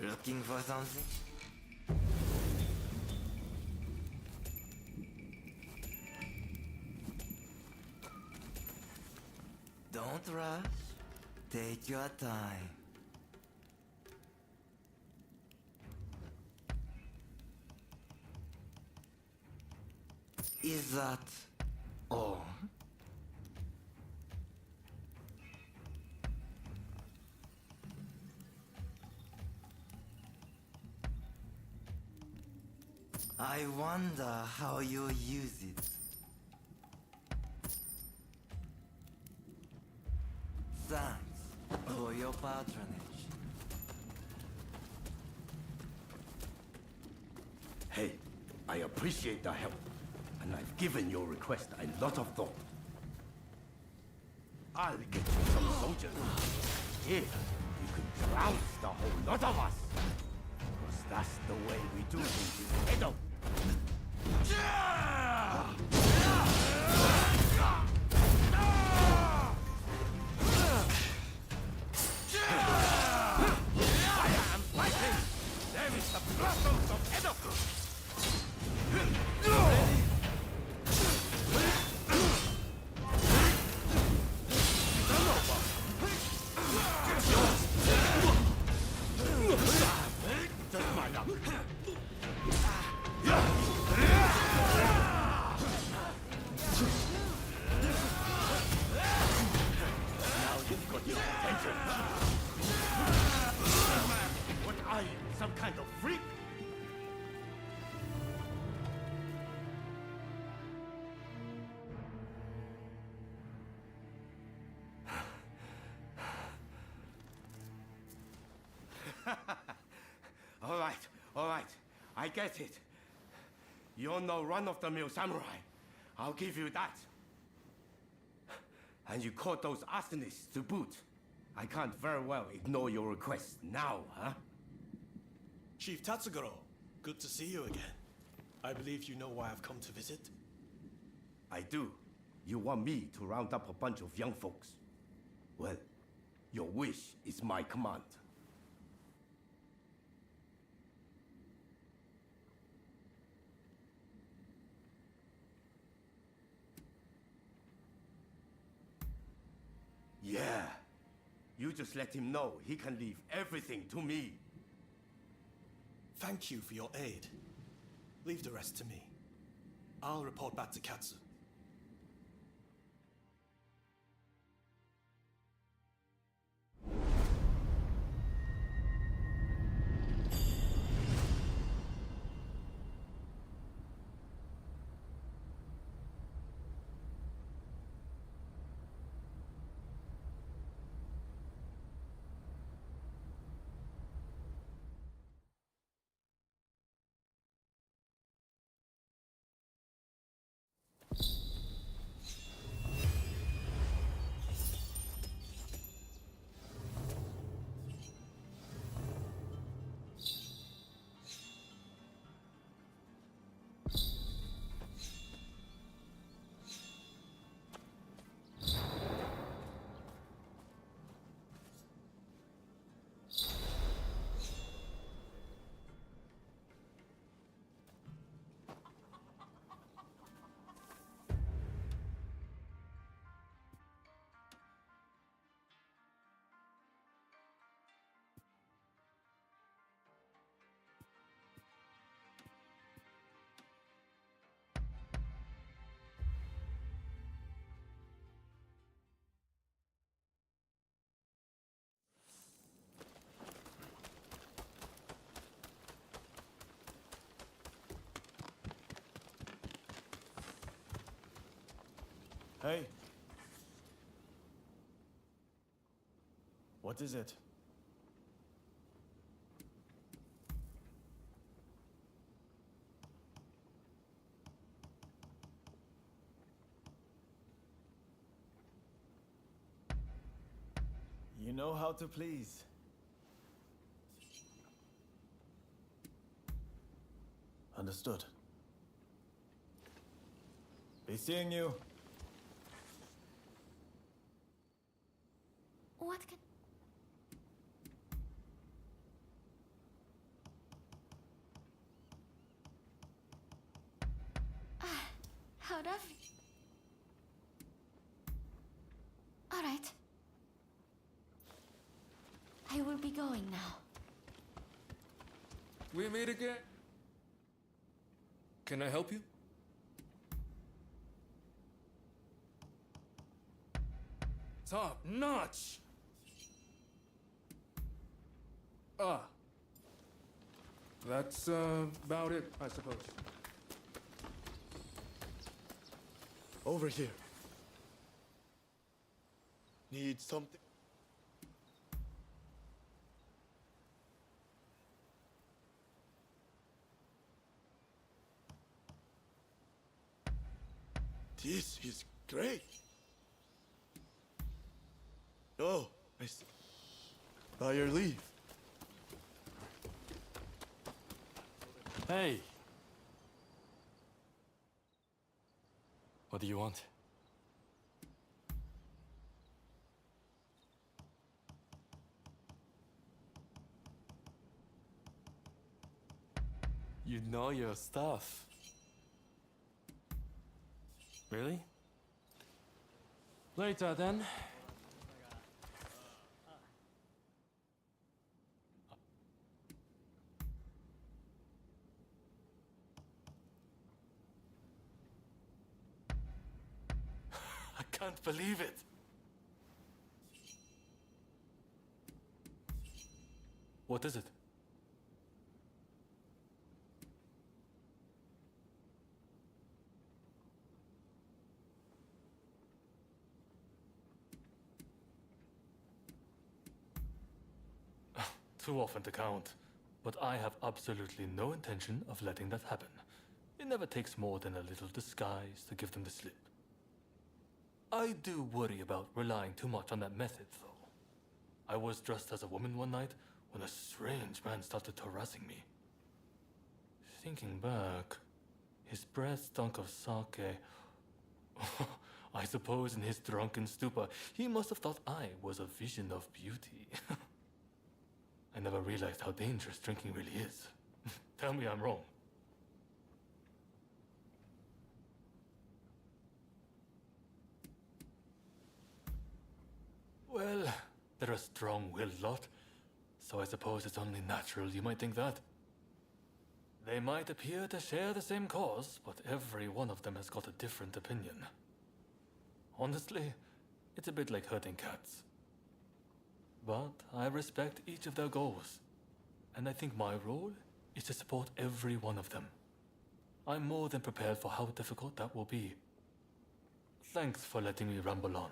Looking for something? Don't rush. Take your time. Is that all? I wonder how you use it. Thanks for your patronage. Hey, I appreciate the help, and I've given your request a lot of thought. I'll get you some soldiers. Here, you can trounce the whole lot of us. Because that's the way we do things in Edo. Fire and fighting! There is the blossoms of Edo! Just my luck. Now you've got your attention. What are you, some kind of freak? All right, I get it. You're no run-of-the-mill samurai. I'll give you that. And you caught those arsonists to boot. I can't very well ignore your request now, huh? Chief Tatsugoro, good to see you again. I believe you know why I've come to visit. I do. You want me to round up a bunch of young folks? Well, your wish is my command. Yeah. You just let him know he can leave everything to me. Thank you for your aid. Leave the rest to me. I'll report back to Katsu. Hey. What is it? You know how to please. Understood. Be seeing you. What can... How lovely. All right. I will be going now. We meet again. Can I help you? Top notch! Ah. That's about it, I suppose. Over here. Need something? This is great. Oh, I see. By your leave. Hey! What do you want? You know your stuff. Really? Later then. I can't believe it. What is it? Too often to count, but I have absolutely no intention of letting that happen. It never takes more than a little disguise to give them the slip. I do worry about relying too much on that method, though. I was dressed as a woman one night when a strange man started harassing me. Thinking back, his breath stunk of sake. I suppose in his drunken stupor, he must have thought I was a vision of beauty. I never realized how dangerous drinking really is. Tell me I'm wrong. Well, they're a strong-willed lot, so I suppose it's only natural you might think that. They might appear to share the same cause, but every one of them has got a different opinion. Honestly, it's a bit like herding cats. But I respect each of their goals, and I think my role is to support every one of them. I'm more than prepared for how difficult that will be. Thanks for letting me ramble on.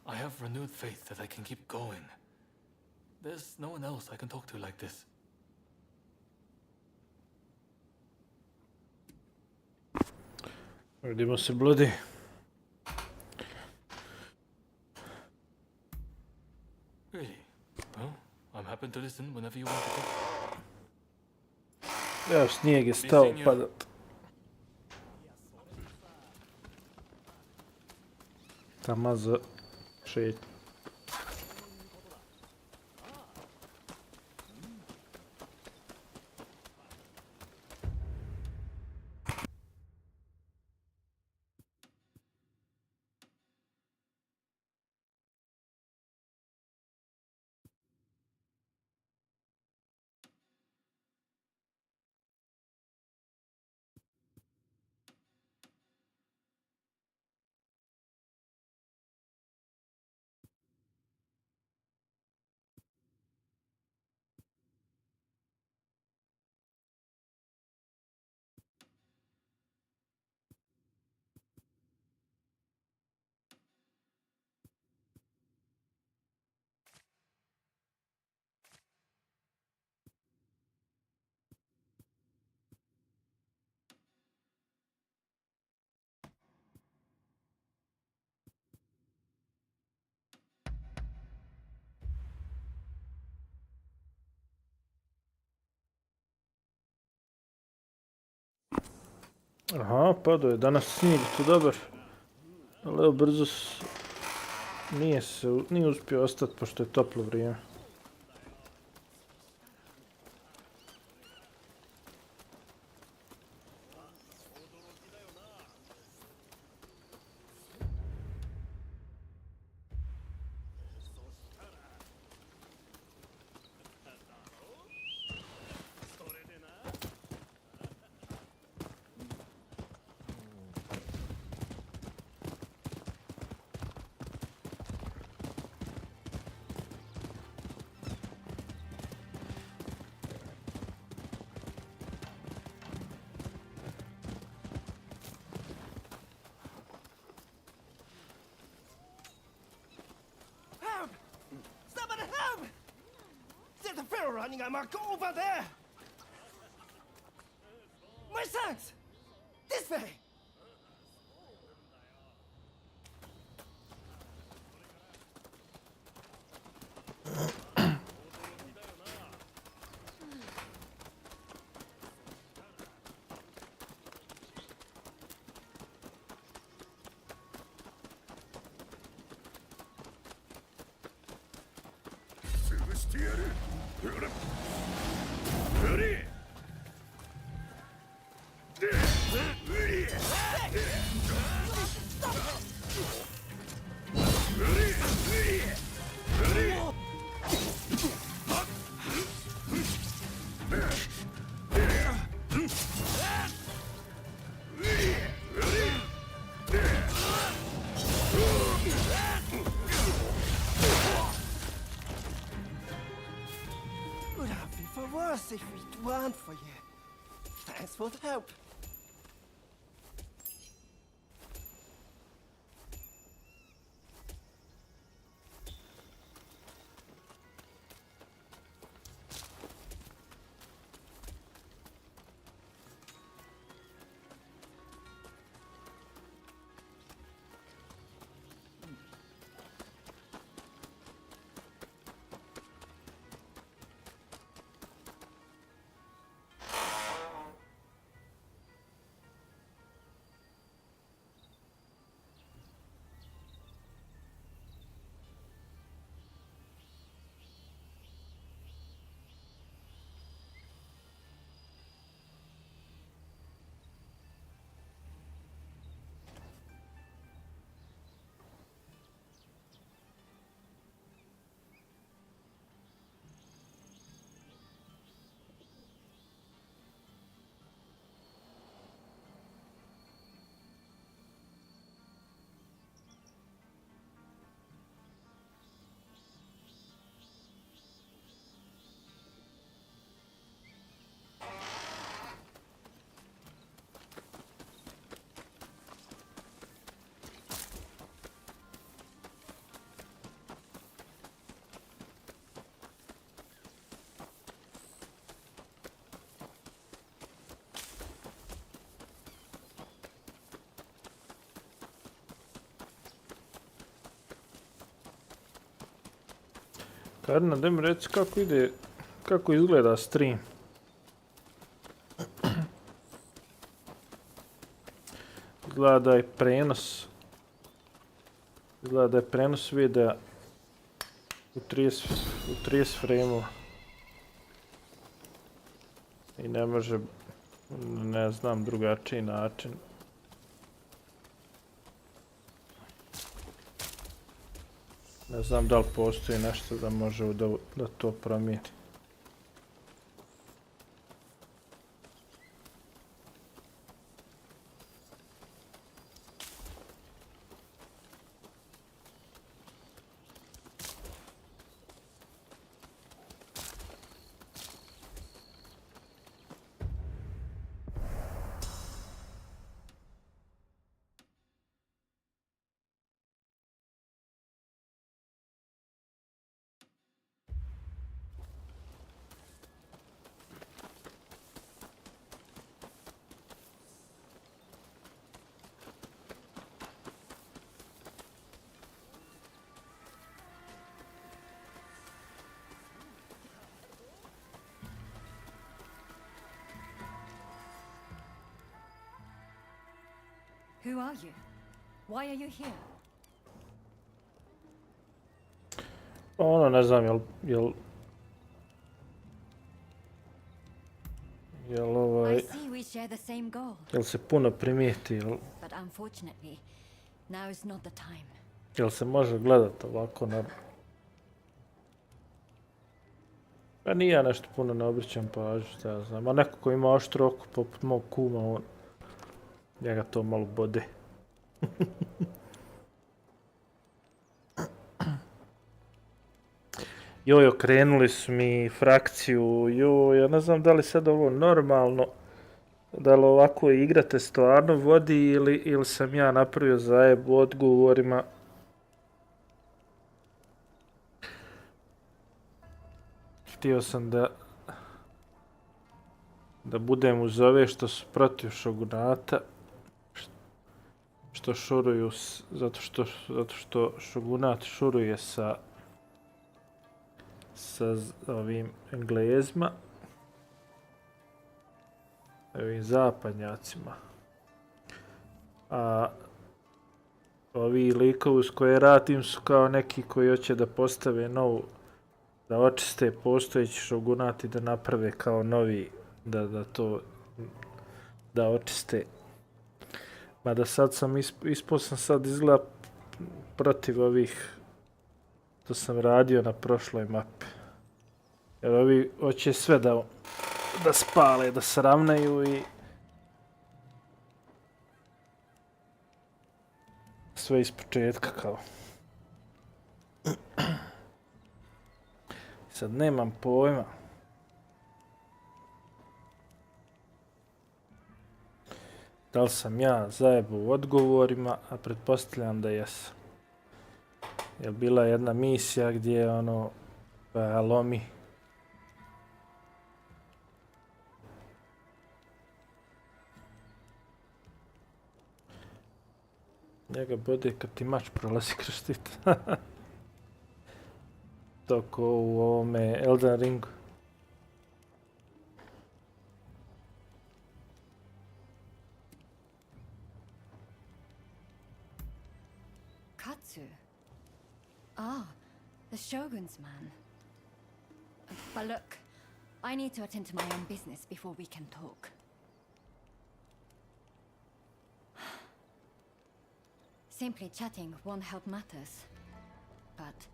I have renewed faith that I can keep going. There's no one else I can talk to like this. Vidimo se, Bloody. Really? Well, I'm happy to listen whenever you want to talk. Evo, snijeg je stao padat. Tama za šetnju. Aha, padao je danas snijeg, to dobar. Ali evo brzo nije uspio ostati pošto je toplo vrijeme. running amok over there! My sons! This way! Would have been for worse if it weren't for you. Thanks for the help. Karina, daj mi reci kako izgleda stream. Izgleda da je prenos videa u 30 frame-ova. I ne može, ne znam, drugačiji način. Ne znam da li postoji nešto da može da to promijeni. Who are you? Why are you here? Ono, ne znam, I see we share the same goal. jel se puno primijeti, But unfortunately, now is not the time. jel se može gledati ovako Pa nije ja nešto puno ne obrićam pažnju, šta ja znam. A neko ko ima oštro oko poput mog kuma, njega to malo bode. Joj, okrenuli su mi frakciju, joj, ja ne znam da li sad ovo normalno, da li ovako igrate stvarno vodi ili sam ja napravio zajeb u odgovorima. htio sam da budem uz ove što su protiv šogunata, što šuruju, zato što šogunat šuruje sa ovim Englezima, ovim zapadnjacima. A ovi likovi s koje radim su kao neki koji hoće da postave novu, da očiste postojeći šogunat i da naprave kao novi, da očiste. Mada sad sam ispao sam sad izgleda protiv ovih što sam radio na prošloj mapi. Jer ovi hoće sve da spale, da se ravnaju i sve iz početka kao. Sad nemam pojma. Da li sam ja zajebao u odgovorima, a pretpostavljam da jesam. Jer bila je jedna misija gdje je ono, lomi. Njega bode kad ti mač prolazi kroz štit. To ko u ovome Elden Ringu. Katsu? Ah, the Shogun's man. But look, I need to attend to my own business before we can talk. Simply chatting won't help matters. But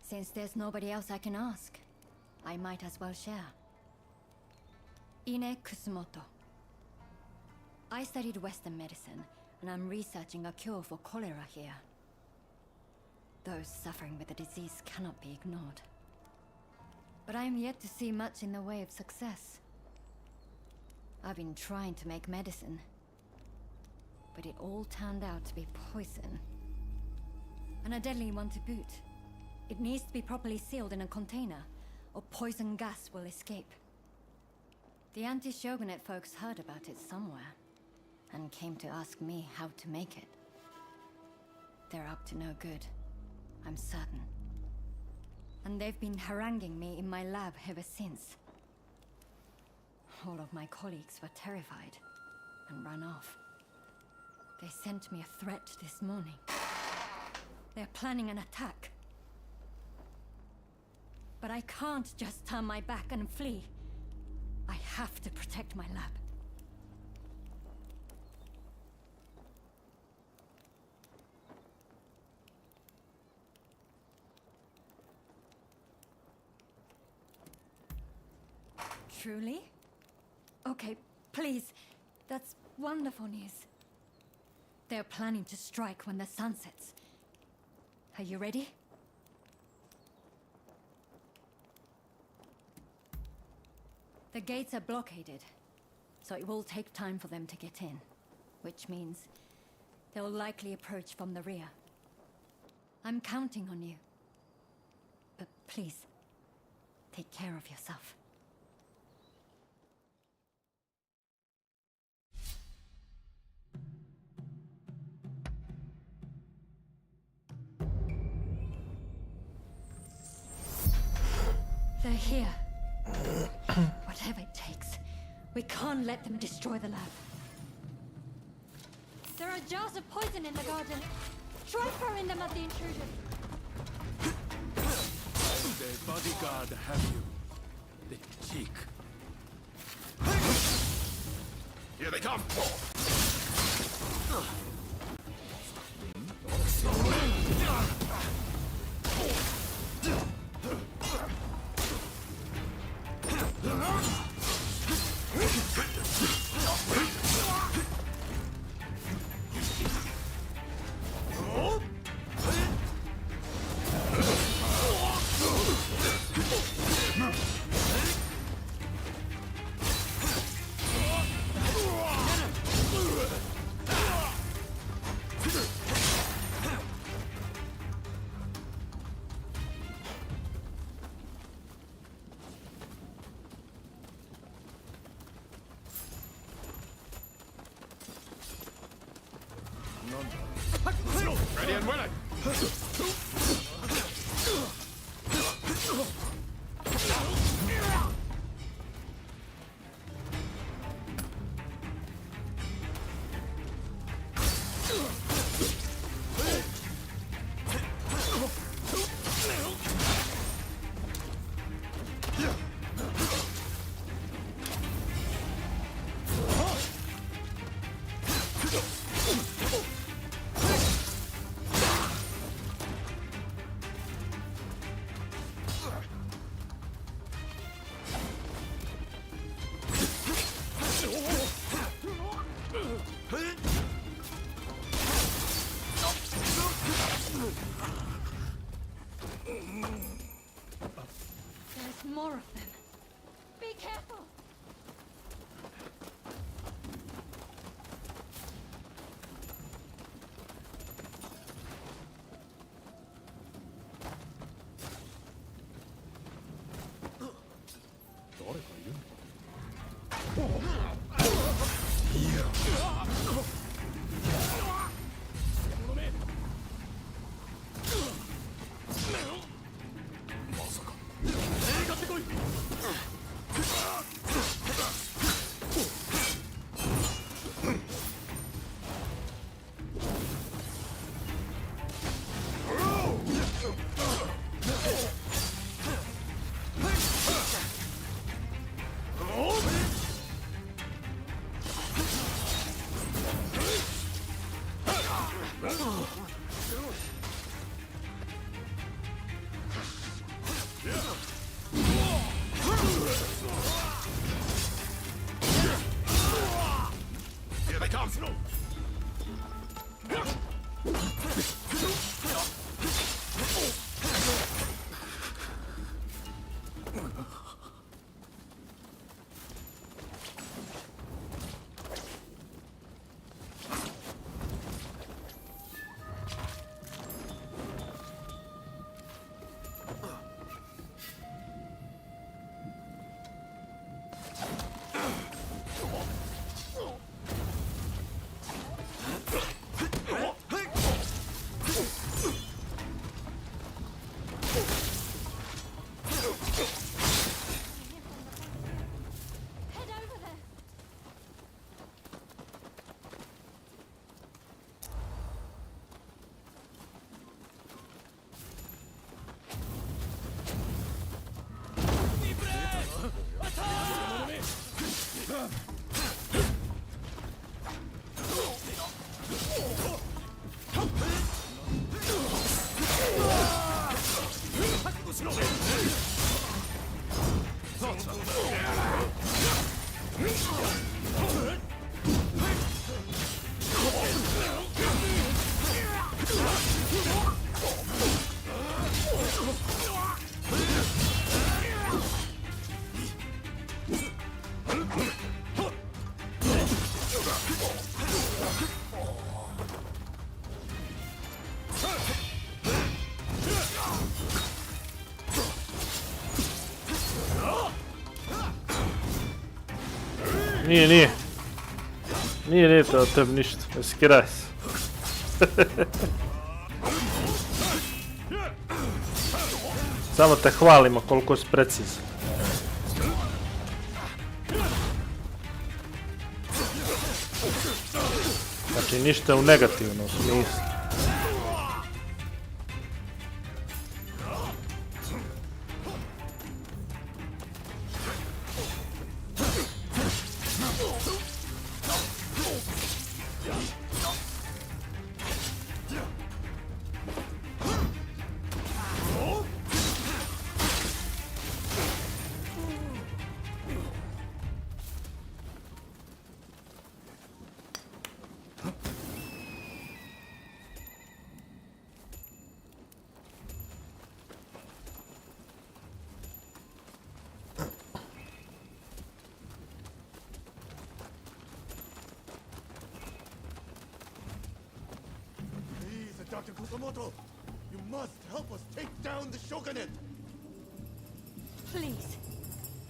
since there's nobody else I can ask, I might as well share. Ine Kusumoto. I studied Western medicine, and I'm researching a cure for cholera here. Those suffering with the disease cannot be ignored. But I am yet to see much in the way of success. I've been trying to make medicine, but it all turned out to be poison. And a deadly one to boot. It needs to be properly sealed in a container, or poison gas will escape. The anti-shogunate folks heard about it somewhere, and came to ask me how to make it. They're up to no good, I'm certain. And they've been haranguing me in my lab ever since. All of my colleagues were terrified, and ran off. They sent me a threat this morning. They're planning an attack. But I can't just turn my back and flee. I have to protect my lab. Truly? Okay, please. That's wonderful news. They're planning to strike when the sun sets. Are you ready? The gates are blockaded, so it will take time for them to get in, which means they'll likely approach from the rear. I'm counting on you. But please, take care of yourself. They're here. Whatever it takes. We can't let them destroy the lab. There are jars of poison in the garden. Try throwing them at the intruders. The bodyguard have you. The cheek. Here they come! Ready and willing. There's more of them. Be careful! Here they come. Nije to od tebi ništa, ne skiraj se. Samo te hvalimo koliko si precizan. Znači ništa u negativnom smislu. Dr. Kusamoto, you must help us take down the shogunate! Please,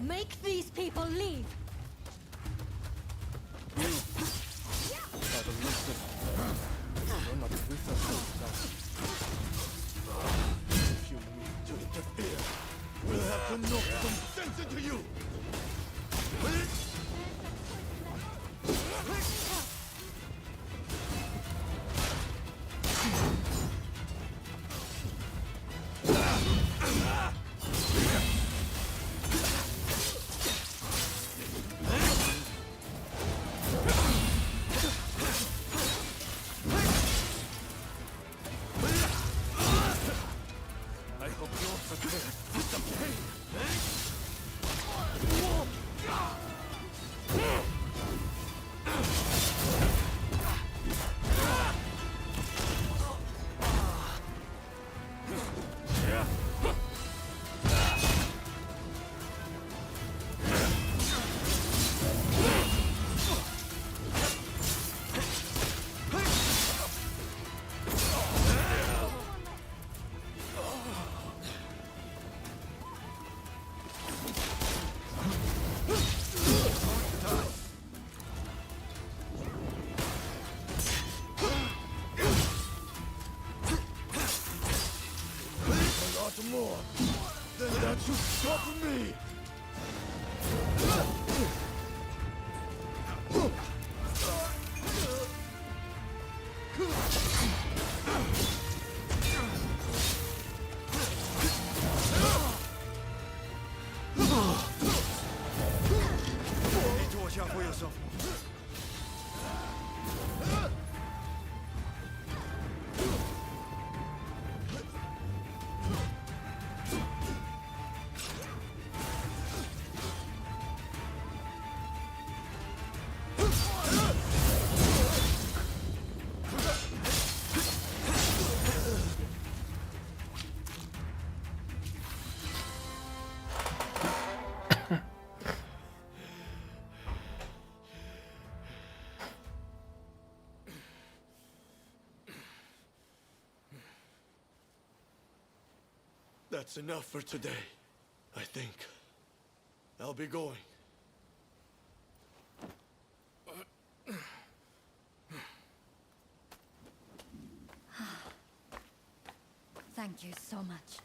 make these people leave! By the looks of want more, then that should stop me! Need to watch out for yourself. That's enough for today, I think. I'll be going. Thank you so much.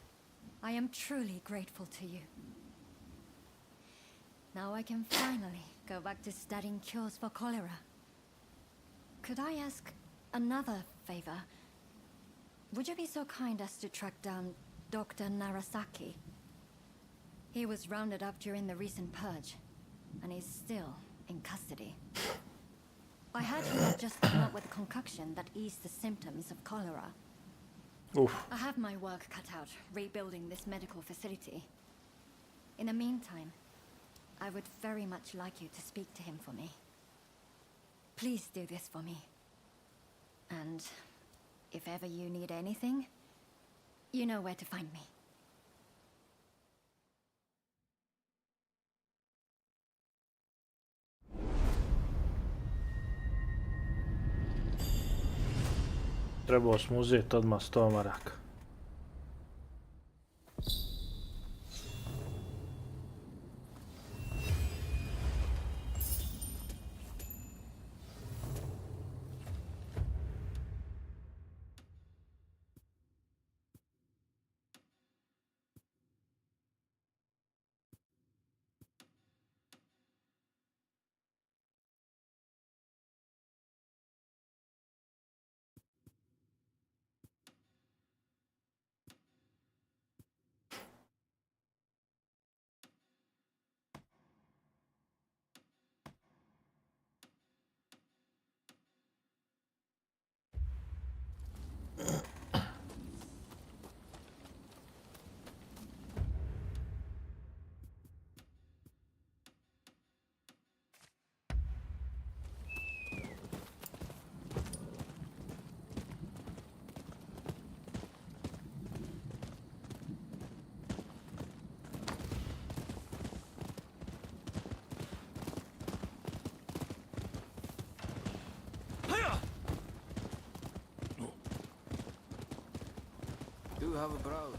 I am truly grateful to you. Now I can finally go back to studying cures for cholera. Could I ask another favor? Would you be so kind as to track down Dr. Narasaki? He was rounded up during the recent purge, and he's still in custody. I heard he had just come up with a concoction that eased the symptoms of cholera. Oof. I have my work cut out rebuilding this medical facility. In the meantime, I would very much like you to speak to him for me. Please do this for me. And if ever you need anything, you know where to find me. Trebao smo uzeti odmah 100 maraka. Do have a browse.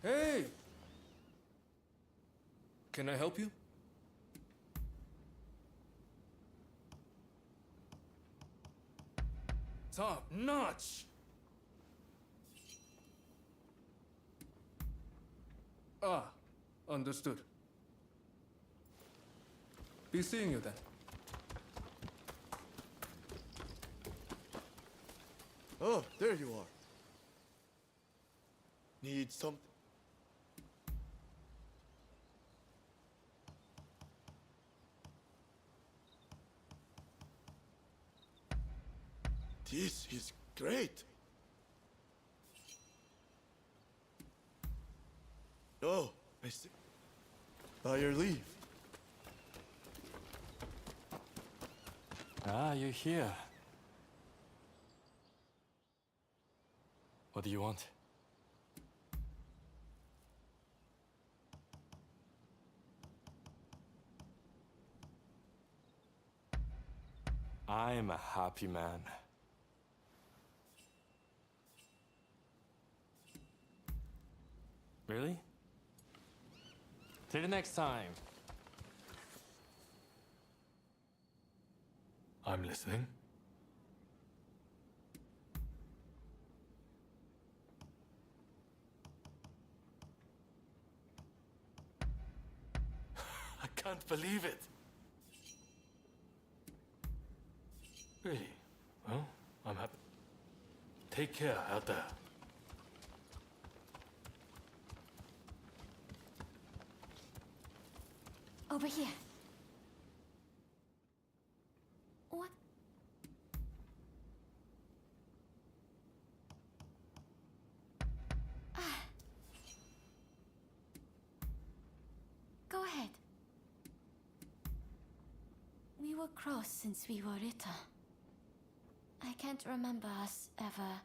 Hey! Can I help you? Top notch! Ah, understood. Be seeing you then. Oh, there you are. Need something? This is great. Oh, I see. By your leave. Ah, you're here. What do you want? I am a happy man. Really? Till the next time. I'm listening. I can't believe it. Really? Well, I'm happy. Take care out there. Over here. What? Go ahead. We were close since we were little. I can't remember us ever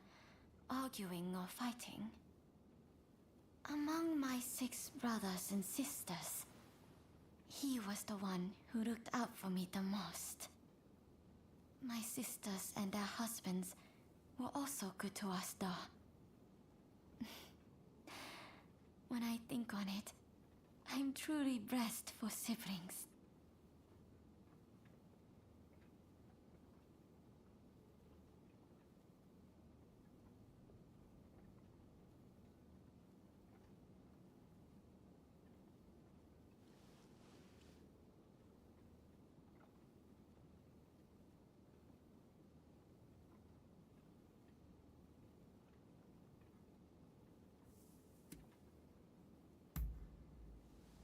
arguing or fighting. Among my 6 brothers and sisters, he was the one who looked out for me the most. My sisters and their husbands were also good to us, though. When I think on it, I'm truly blessed for siblings.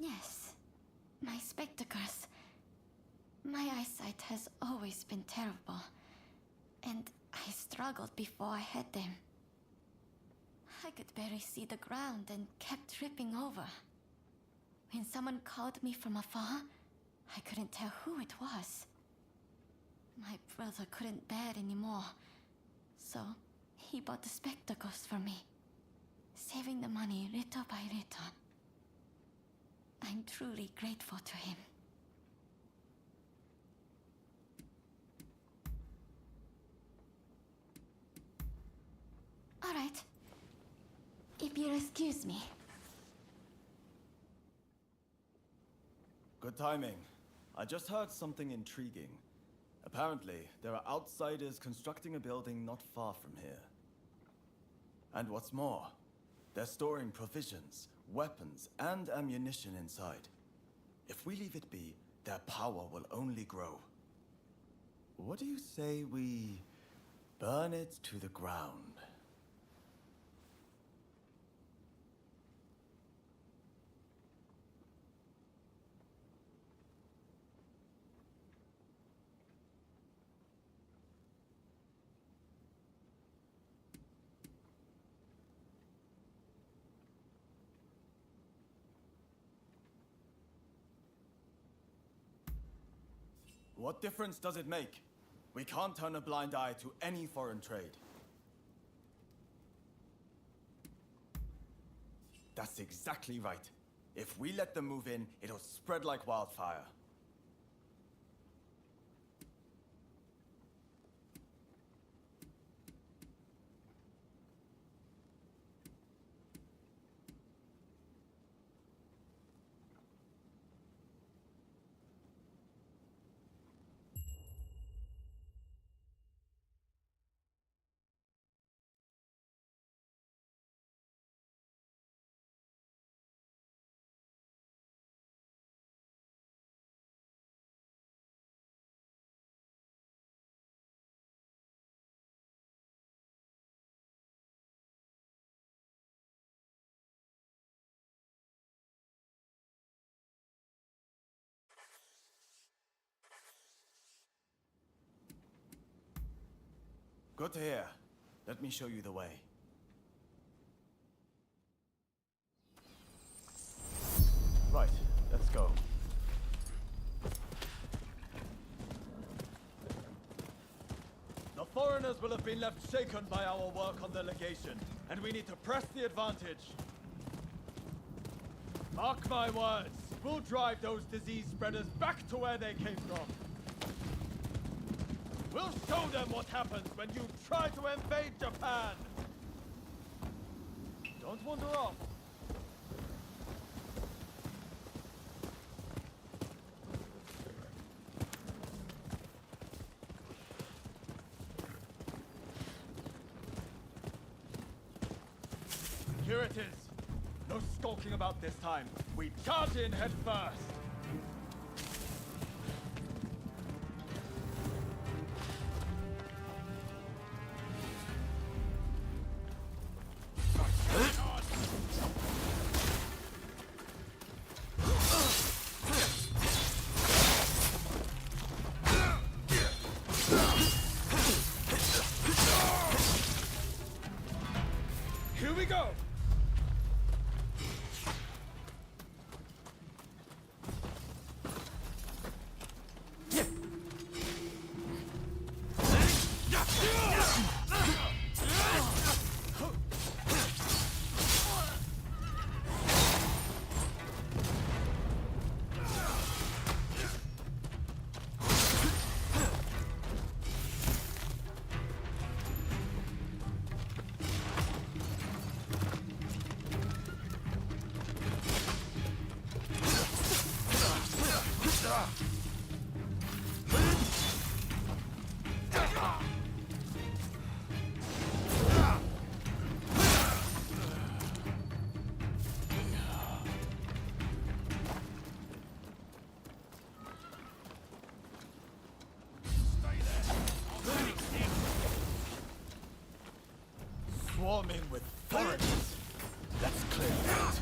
Yes, my spectacles. My eyesight has always been terrible, and I struggled before I had them. I could barely see the ground and kept tripping over. When someone called me from afar, I couldn't tell who it was. My brother couldn't bear it anymore, so he bought the spectacles for me, saving the money little by little. I'm truly grateful to him. All right. If you'll excuse me. Good timing. I just heard something intriguing. Apparently, there are outsiders constructing a building not far from here. And what's more, they're storing provisions, weapons, and ammunition inside. If we leave it be, their power will only grow. What do you say we burn it to the ground? What difference does it make? We can't turn a blind eye to any foreign trade. That's exactly right. If we let them move in, it'll spread like wildfire. Good to hear. Let me show you the way. Right, let's go. The foreigners will have been left shaken by our work on the legation, and we need to press the advantage. Mark my words, we'll drive those disease spreaders back to where they came from. We'll show them what happens when you try to invade Japan! Don't wander off. Here it is. No skulking about this time. We charge in head first. Here we go! Swarming with foreigners. Let's clear that.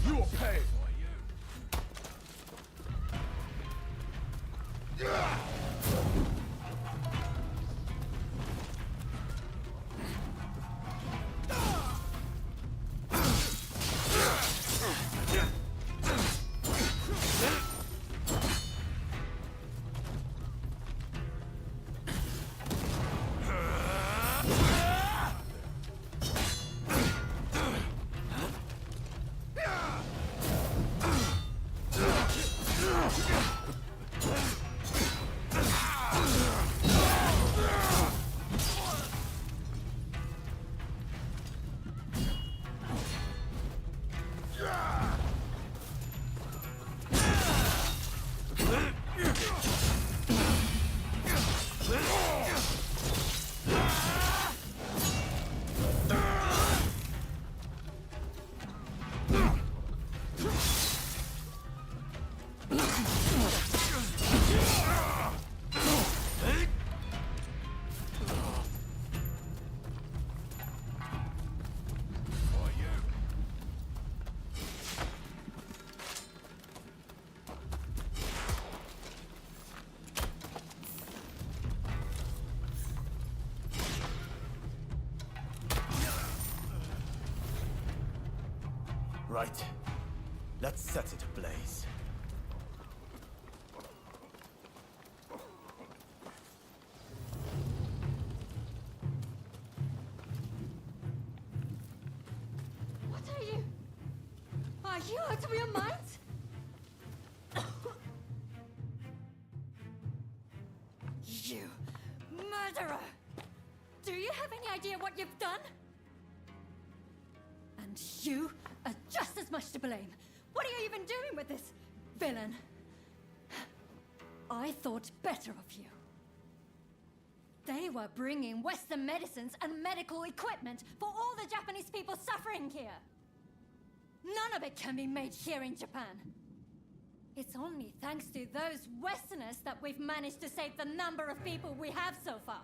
You'll pay! Right. Let's set it ablaze. What are you? Are you out of your minds? You murderer! Do you have any idea what you've done? And you are just as much to blame. What are you even doing with this villain? I thought better of you. They were bringing Western medicines and medical equipment for all the Japanese people suffering here. None of it can be made here in Japan. It's only thanks to those Westerners that we've managed to save the number of people we have so far.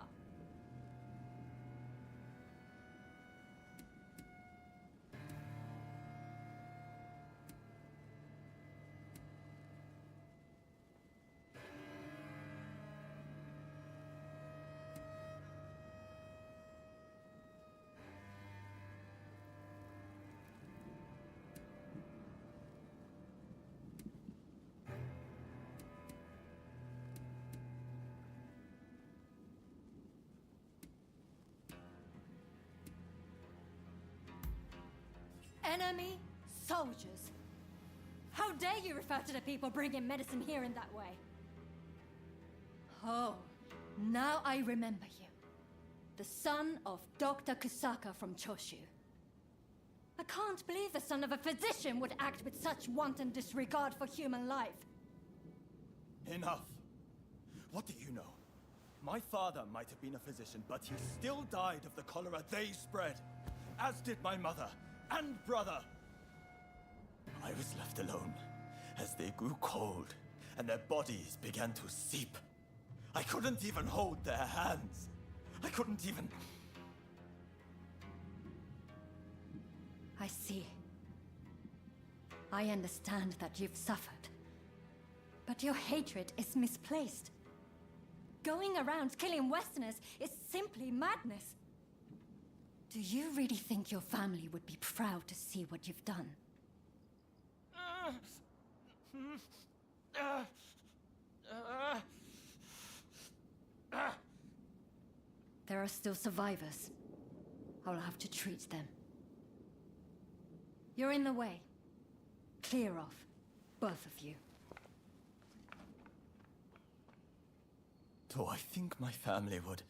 Enemy soldiers. How dare you refer to the people bringing medicine here in that way? Oh, now I remember you. The son of Dr. Kusaka from Choshu. I can't believe the son of a physician would act with such wanton disregard for human life. Enough. What do you know? My father might have been a physician, but he still died of the cholera they spread. As did my mother and brother. I was left alone as they grew cold and their bodies began to seep. I couldn't even hold their hands. I couldn't even... I see. I understand that you've suffered. But your hatred is misplaced. Going around killing Westerners is simply madness. Do you really think your family would be proud to see what you've done? There are still survivors. I'll have to treat them. You're in the way. Clear off, both of you. Do I think my family would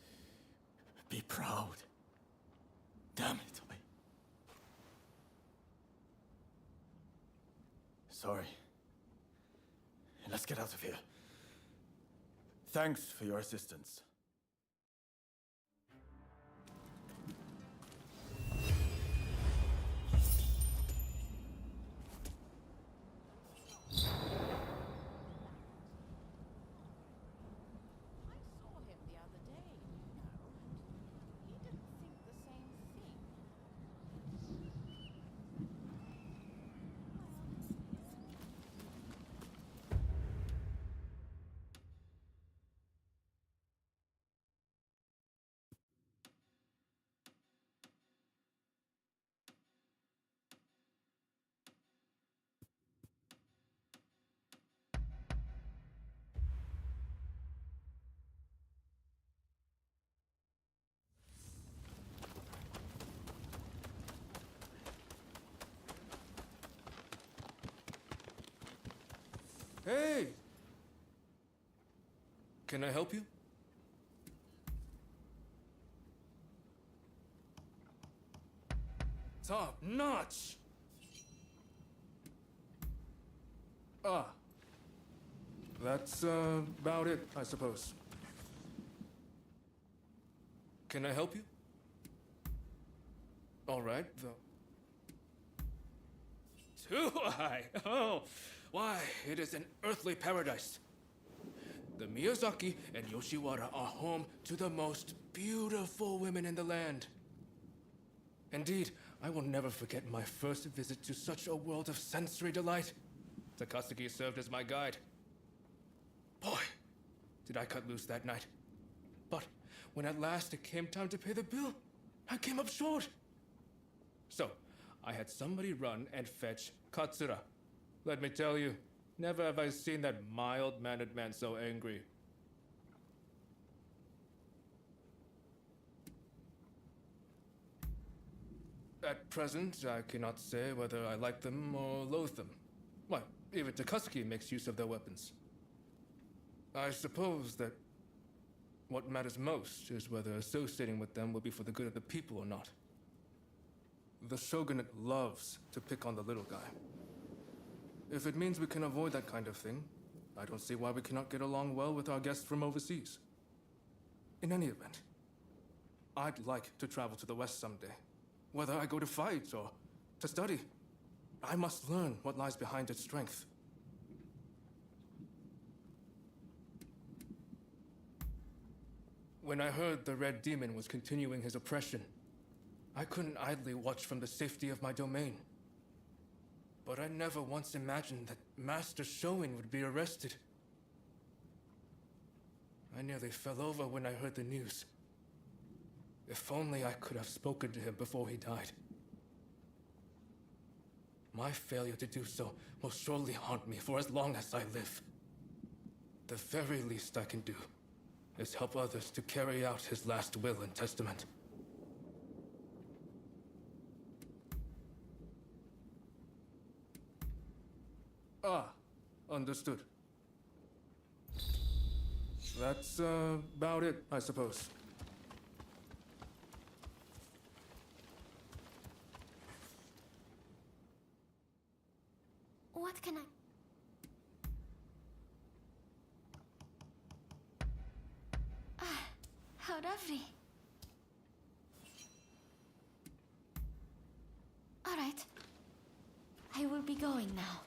be proud? Damn it, Sorry. Let's get out of here. Thanks for your assistance. Hey! Can I help you? Top notch! Ah. That's about it, I suppose. Can I help you? All right, though. Too high! Oh, why, it is an earthly paradise. The Miyazaki and Yoshiwara are home to the most beautiful women in the land. Indeed, I will never forget my first visit to such a world of sensory delight. Takasugi served as my guide. Boy, did I cut loose that night. But when at last it came time to pay the bill, I came up short. So, I had somebody run and fetch Katsura. Let me tell you, never have I seen that mild-mannered man so angry. At present, I cannot say whether I like them or loathe them. Why, even Takasugi makes use of their weapons. I suppose that what matters most is whether associating with them will be for the good of the people or not. The shogunate loves to pick on the little guy. If it means we can avoid that kind of thing, I don't see why we cannot get along well with our guests from overseas. In any event, I'd like to travel to the West someday. Whether I go to fight or to study, I must learn what lies behind its strength. When I heard the Red Demon was continuing his oppression, I couldn't idly watch from the safety of my domain. But I never once imagined that Master Shoin would be arrested. I nearly fell over when I heard the news. If only I could have spoken to him before he died. My failure to do so will surely haunt me for as long as I live. The very least I can do is help others to carry out his last will and testament. Ah, understood. That's about it, I suppose. What can I... Ah, how lovely. All right. I will be going now.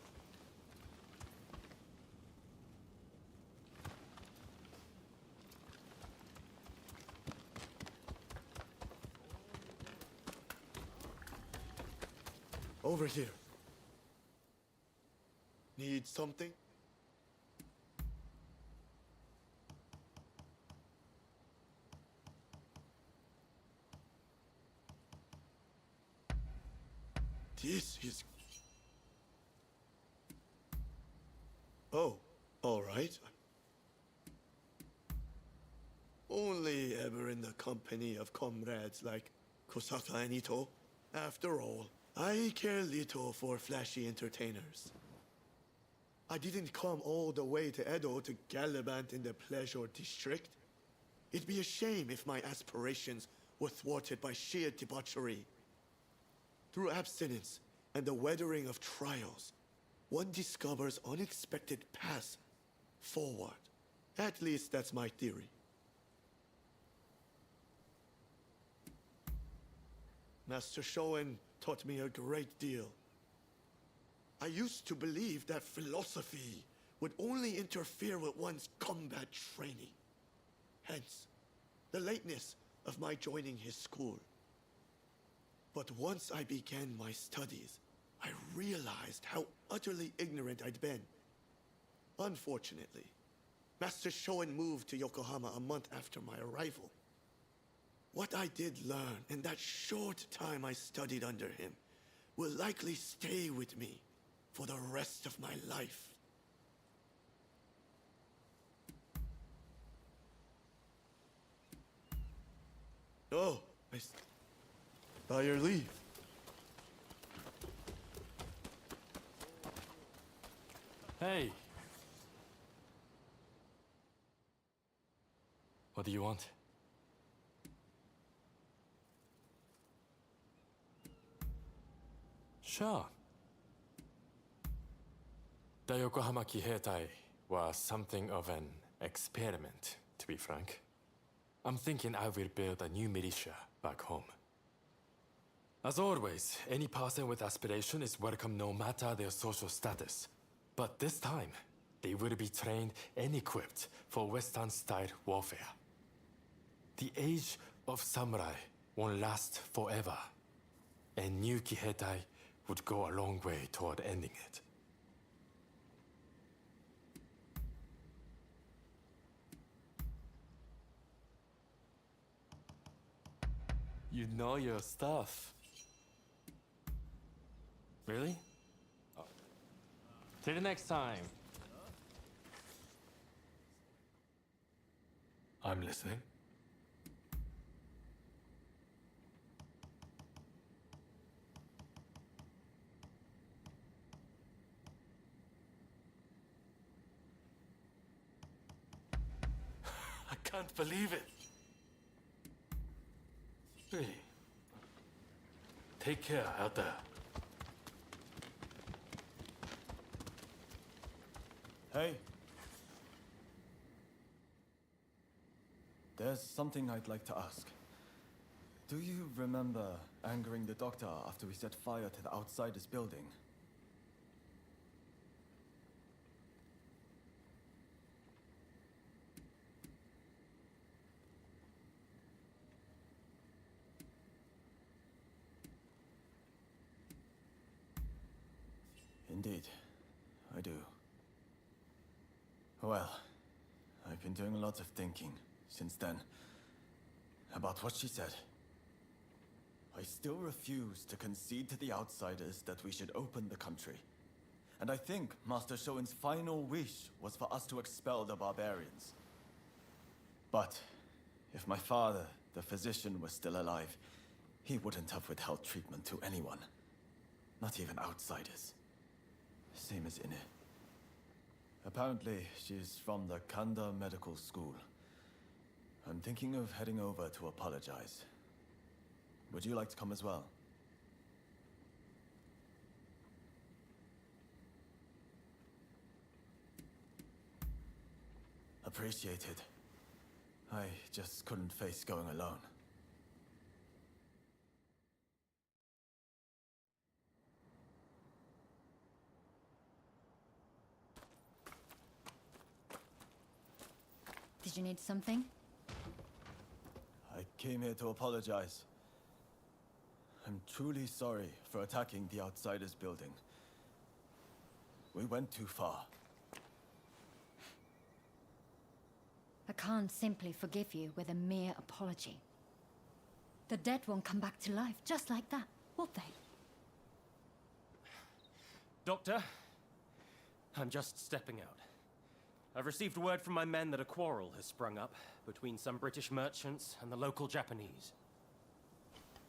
Over here. Need something? This is... Oh, all right. Only ever in the company of comrades like Kosaka and Ito. After all, I care little for flashy entertainers. I didn't come all the way to Edo to gallivant in the pleasure district. It'd be a shame if my aspirations were thwarted by sheer debauchery. Through abstinence and the weathering of trials, one discovers unexpected paths forward. At least that's my theory. Master Shoin taught me a great deal. I used to believe that philosophy would only interfere with one's combat training. Hence, the lateness of my joining his school. But once I began my studies, I realized how utterly ignorant I'd been. Unfortunately, Master Shoin moved to Yokohama a month after my arrival. What I did learn in that short time I studied under him will likely stay with me for the rest of my life. Oh, by your leave. Hey, What do you want? Sure. The Yokohama Kiheitai was something of an experiment, to be frank. I'm thinking I will build a new militia back home. As always, any person with aspiration is welcome no matter their social status. But this time, they will be trained and equipped for Western-style warfare. The age of samurai won't last forever, and new Kiheitai would go a long way toward ending it. You know your stuff. Really? Oh. Till the next time. I'm listening. I can't believe it. Really? Take care out there. Hey. There's something I'd like to ask. Do you remember angering the doctor after we set fire to the Outsiders building? Indeed, I do. Well, I've been doing a lot of thinking since then about what she said. I still refuse to concede to the Outsiders that we should open the country. And I think Master Shoin's final wish was for us to expel the barbarians. But if my father, the physician, was still alive, he wouldn't have withheld treatment to anyone. Not even outsiders. Same as Ine. Apparently, she's from the Kanda Medical School. I'm thinking of heading over to apologize. Would you like to come as well? Appreciated. I just couldn't face going alone. Did you need something? I came here to apologize. I'm truly sorry for attacking the Outsiders building. We went too far. I can't simply forgive you with a mere apology. The dead won't come back to life just like that, will they? Doctor, I'm just stepping out. I've received word from my men that a quarrel has sprung up between some British merchants and the local Japanese.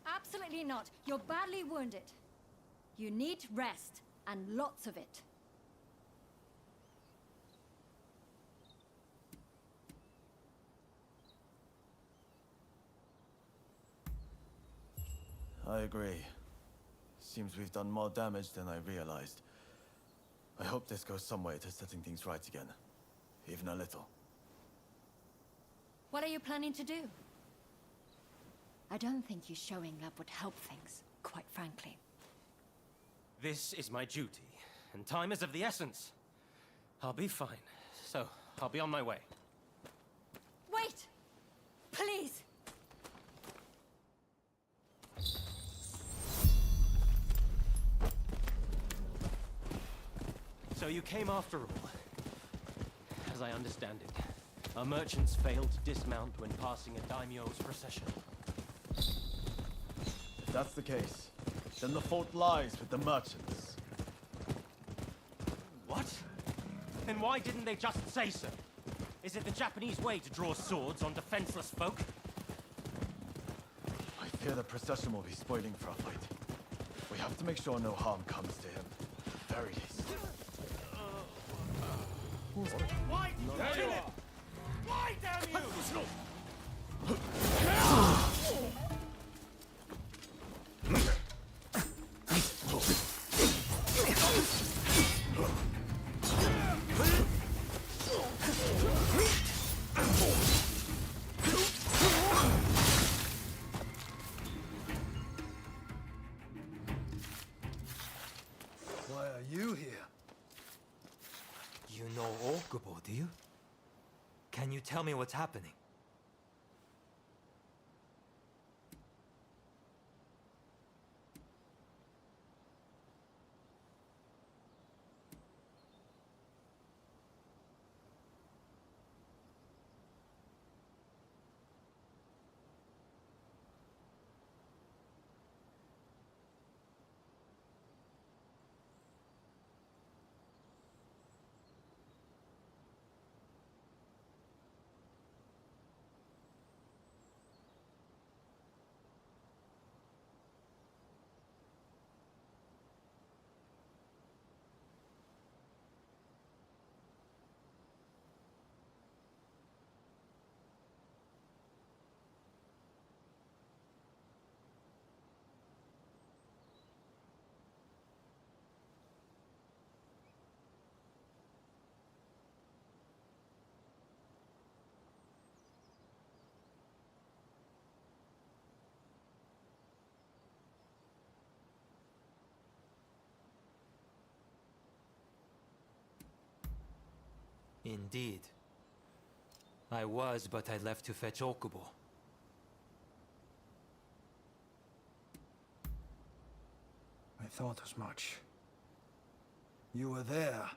Absolutely not. You're badly wounded. You need rest, and lots of it. I agree. Seems we've done more damage than I realized. I hope this goes some way to setting things right again. Even a little. What are you planning to do? I don't think you showing up would help things, quite frankly. This is my duty, and time is of the essence. I'll be fine, so I'll be on my way. Wait! Please! So you came after all. As I understand it, our merchants failed to dismount when passing a daimyo's procession. If that's the case, then the fault lies with the merchants. What? Then why didn't they just say so? Is it the Japanese way to draw swords on defenseless folk? I fear the procession will be spoiling for a fight. We have to make sure no harm comes to him. At the very least. Why? Why, damn you! Why are you here? You know Okubo, do you? Can you tell me what's happening? Indeed. I was, but I left to fetch Okubo. I thought as much. You were there.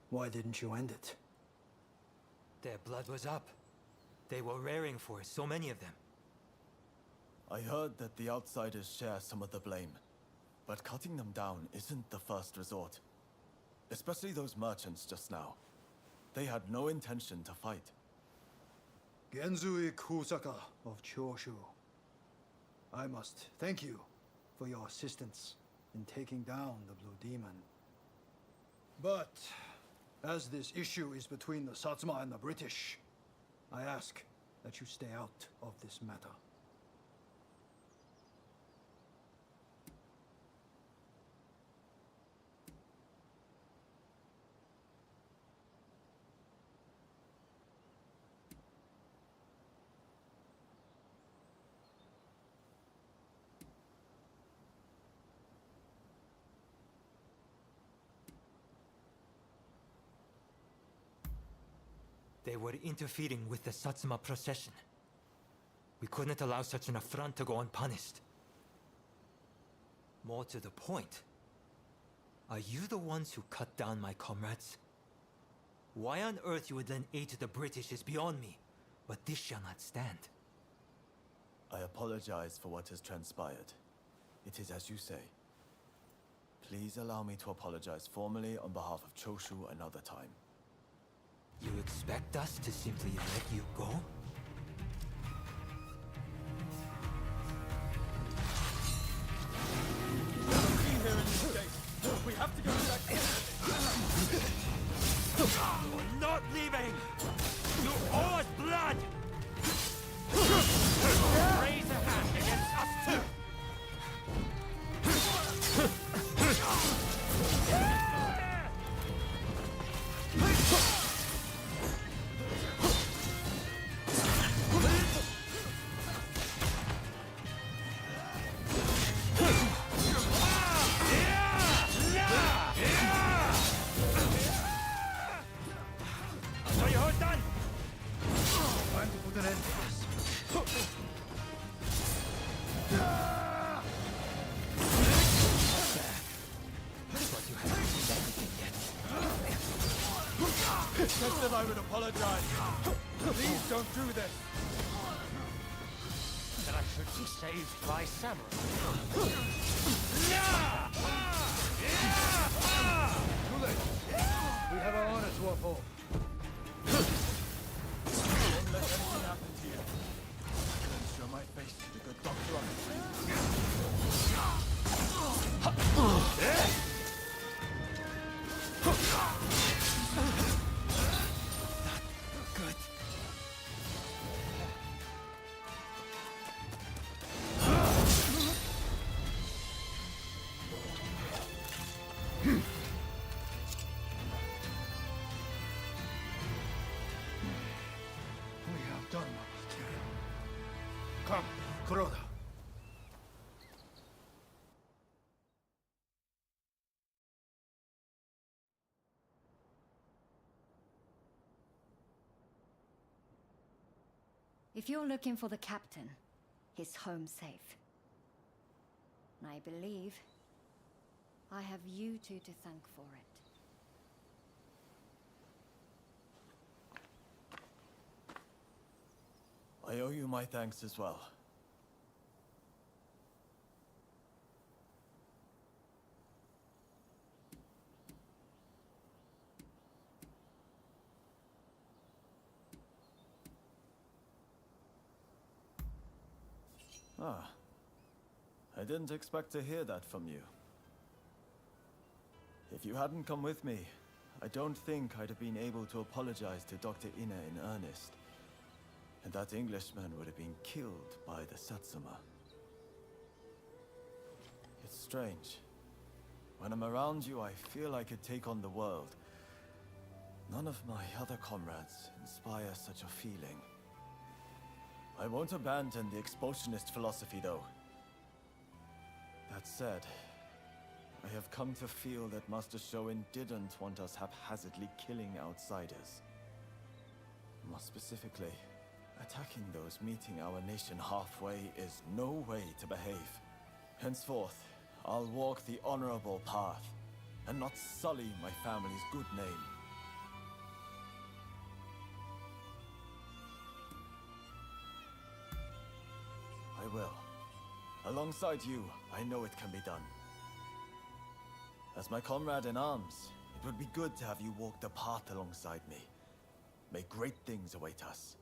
Why didn't you end it? Their blood was up. They were raring for it, so many of them. I heard that the outsiders share some of the blame. But cutting them down isn't the first resort. Especially those merchants just now. They had no intention to fight. Genzui Kusaka of Choshu. I must thank you for your assistance in taking down the Blue Demon. But, as this issue is between the Satsuma and the British, I ask that you stay out of this matter. They were interfering with the Satsuma procession. We couldn't allow such an affront to go unpunished. More to the point, are you the ones who cut down my comrades? Why on earth you would lend aid to the British is beyond me, but this shall not stand. I apologize for what has transpired. It is as you say. Please allow me to apologize formally on behalf of Choshu another time. You expect us to simply let you go? We have to go back. You're not leaving! You owe us blood! Raise a hand against us too! Just as I would apologize. Please don't do this. That I should be saved by samurai. Too late. We have our honor to uphold. Don't let anything happen to you. I'm sure my face is a good doctor on the Kuroda. If you're looking for the captain, he's home safe. And I believe I have you two to thank for it. I owe you my thanks as well. Ah. I didn't expect to hear that from you. If you hadn't come with me, I don't think I'd have been able to apologize to Dr. Ina in earnest. And that Englishman would have been killed by the Satsuma. It's strange. When I'm around you, I feel I could take on the world. None of my other comrades inspire such a feeling. I won't abandon the expulsionist philosophy, though. That said, I have come to feel that Master Shoin didn't want us haphazardly killing outsiders. More specifically, attacking those meeting our nation halfway is no way to behave. Henceforth, I'll walk the honorable path, and not sully my family's good name. I will. Alongside you, I know it can be done. As my comrade in arms, it would be good to have you walk the path alongside me. May great things await us.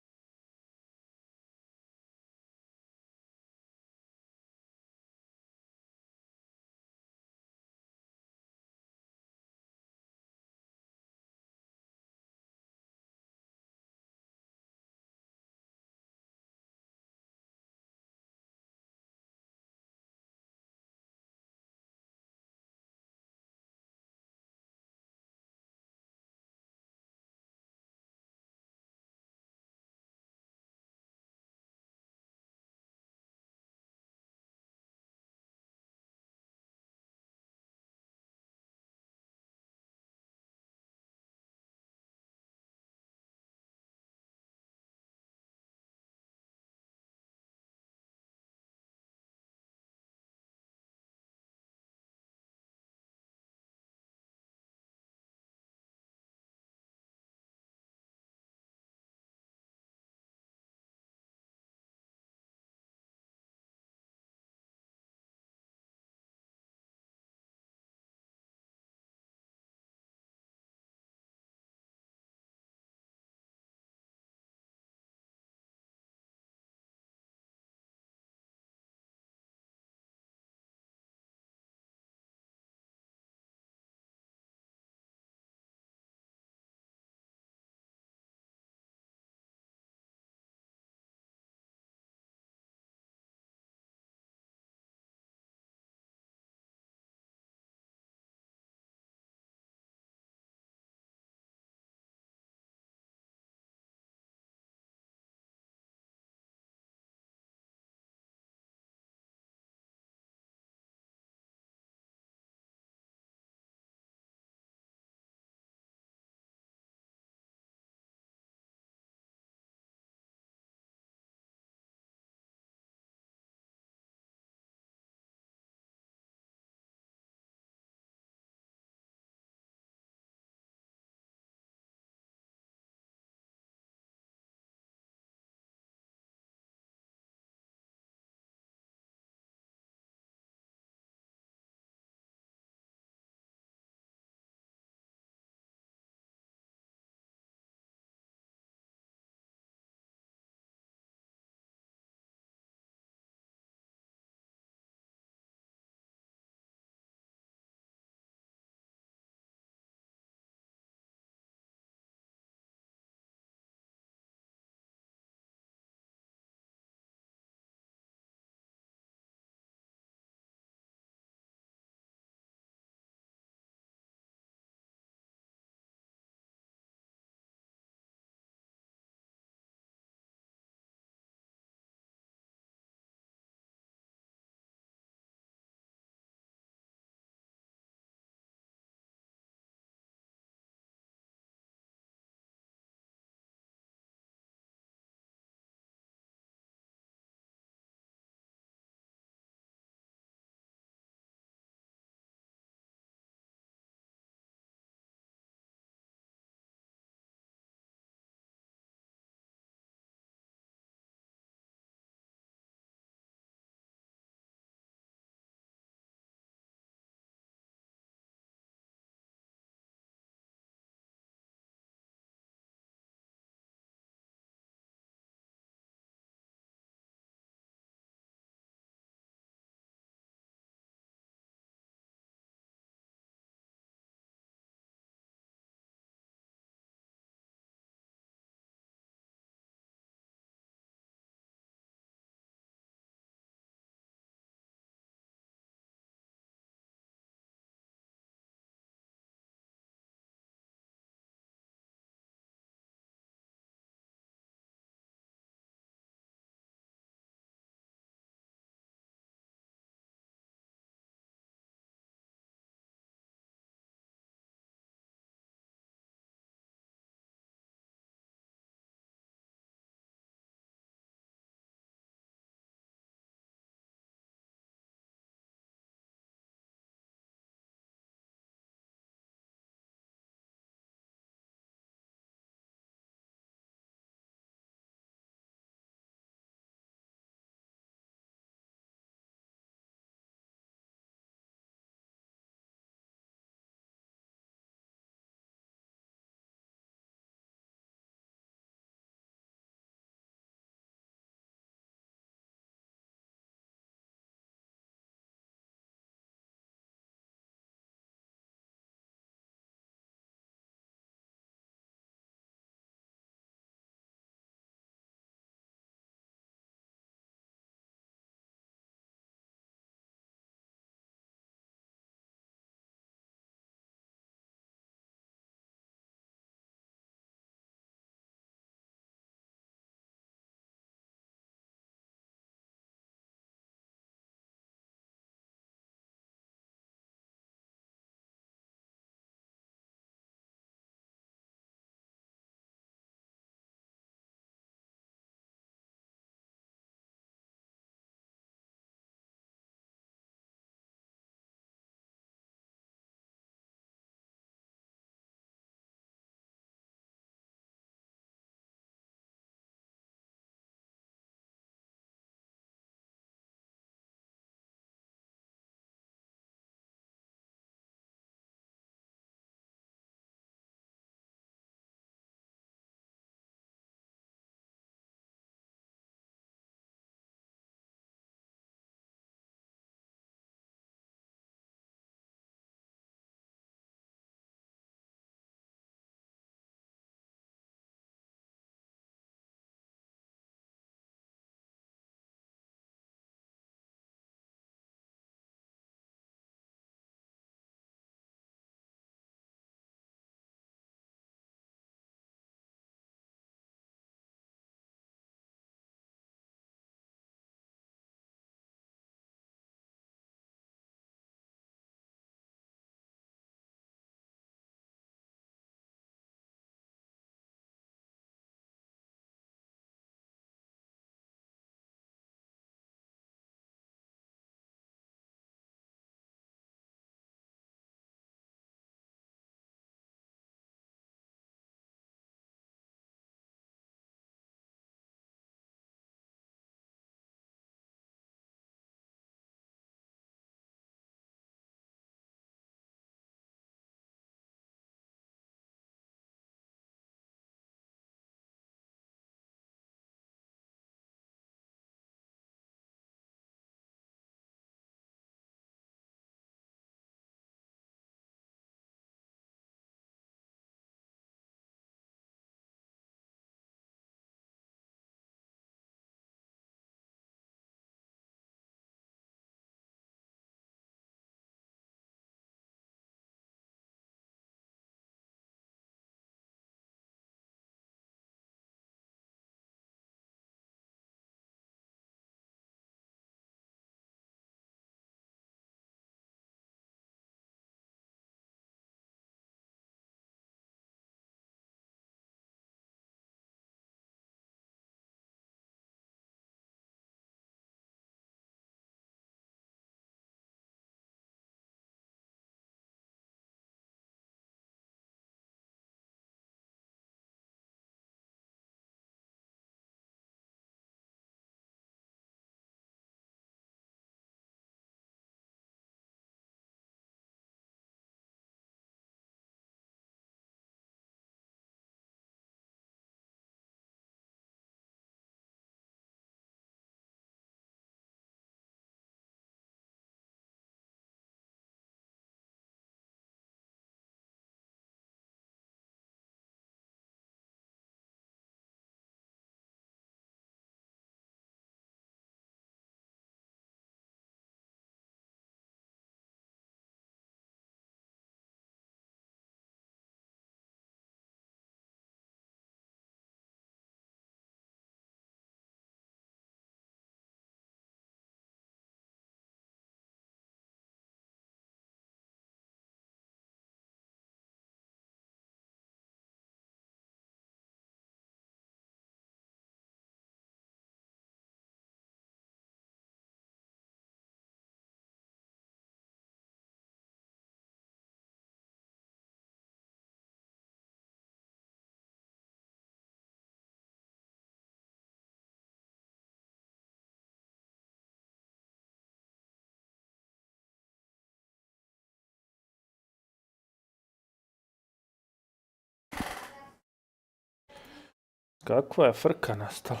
Kakva je frka nastala?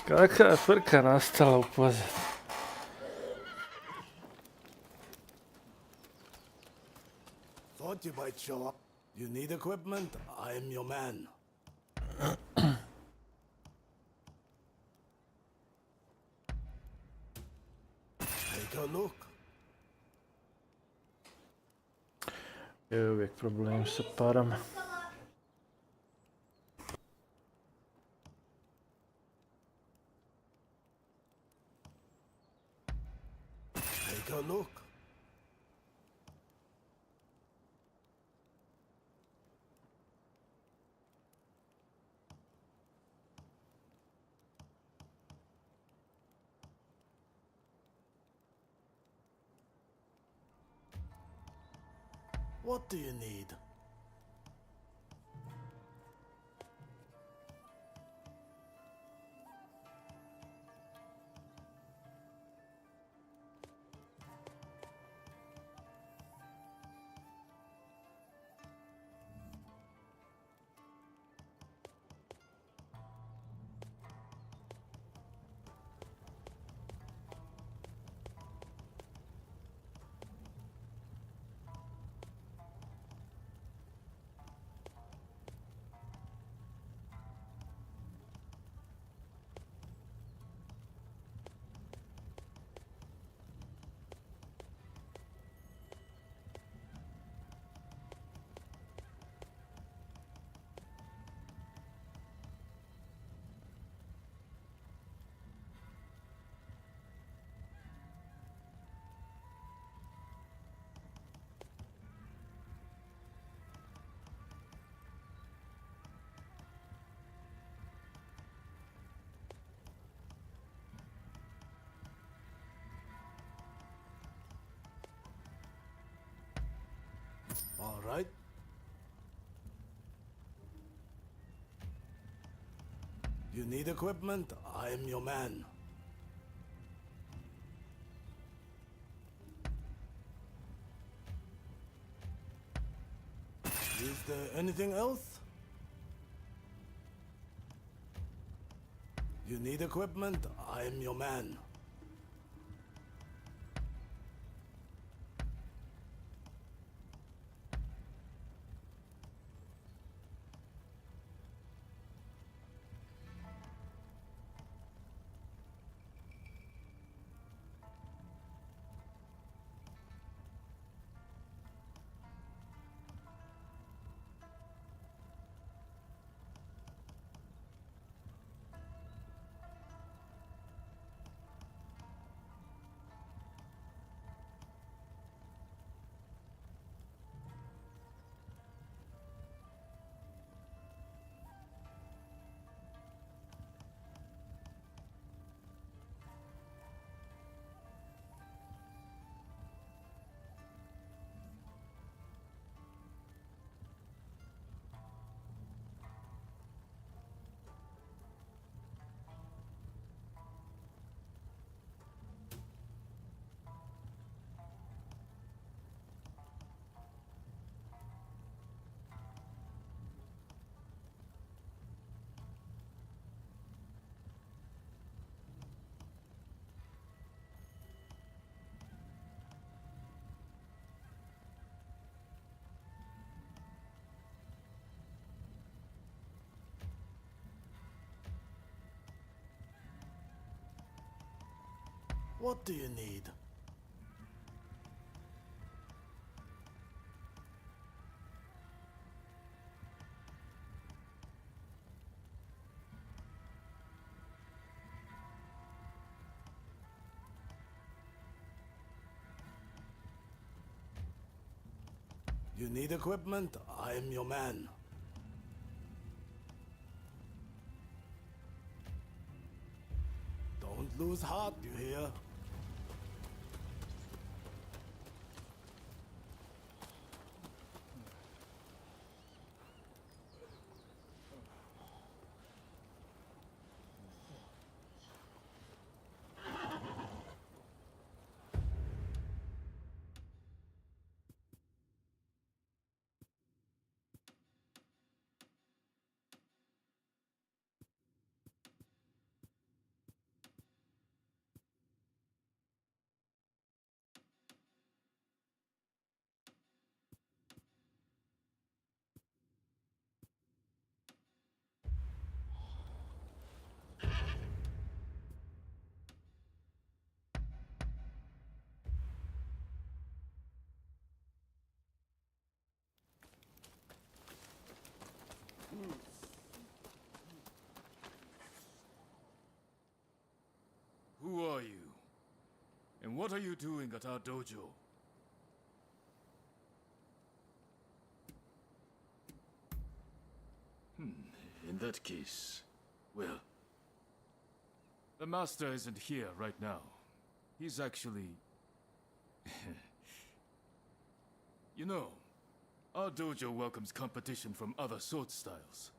Kakva je frka nastala u pozadini? Thought you might show up. You need equipment? I'm your man. Take a look. Je uvijek problem sa parama. Take a look. What do you need? All right. You need equipment? I'm your man. Is there anything else? You need equipment? I'm your man. What do you need? You need equipment? I'm your man. Don't lose heart, you hear? And what are you doing at our dojo? In that case, well... The master isn't here right now. He's actually... You know, our dojo welcomes competition from other sword styles.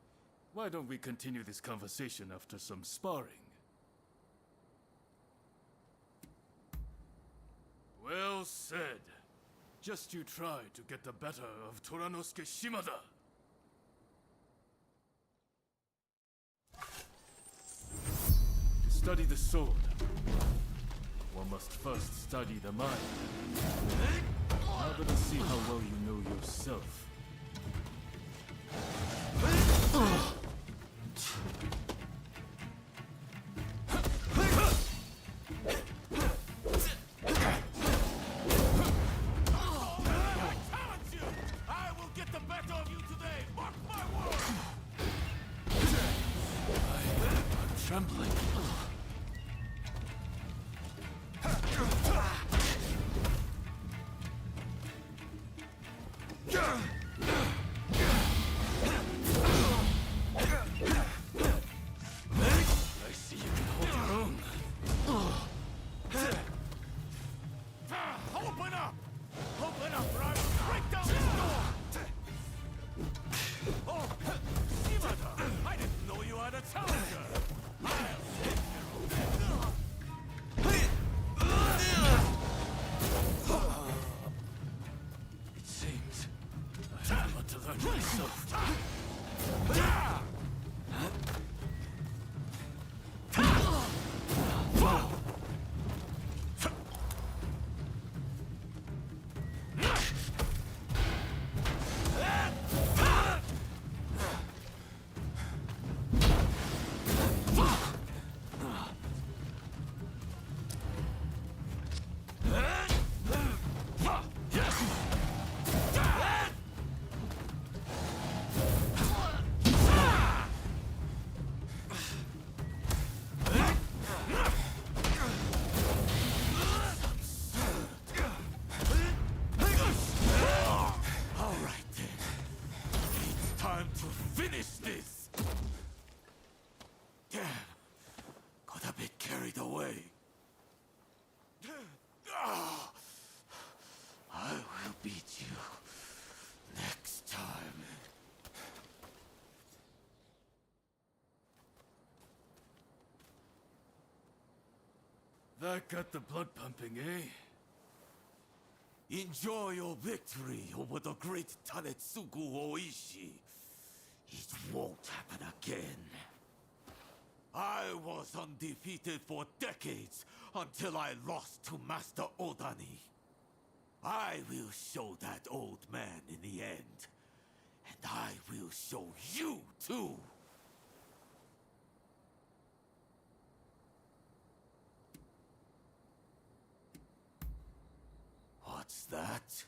Why don't we continue this conversation after some sparring? Well said. Just you try to get the better of Toranosuke Shimada. To study the sword, one must first study the mind. Now let us see how well you know yourself. Trembling. I see you can hold your own. Open up! Open up or I will break down this door! Oh, Shimada! I didn't know you had a challenger! It seems I have a lot to learn myself. I will beat you next time. That got the blood pumping, eh? Enjoy your victory over the great Tanetsugu Oishi. It won't happen again. I was undefeated for decades until I lost to Master Odani. I will show that old man in the end. And I will show you too. What's that?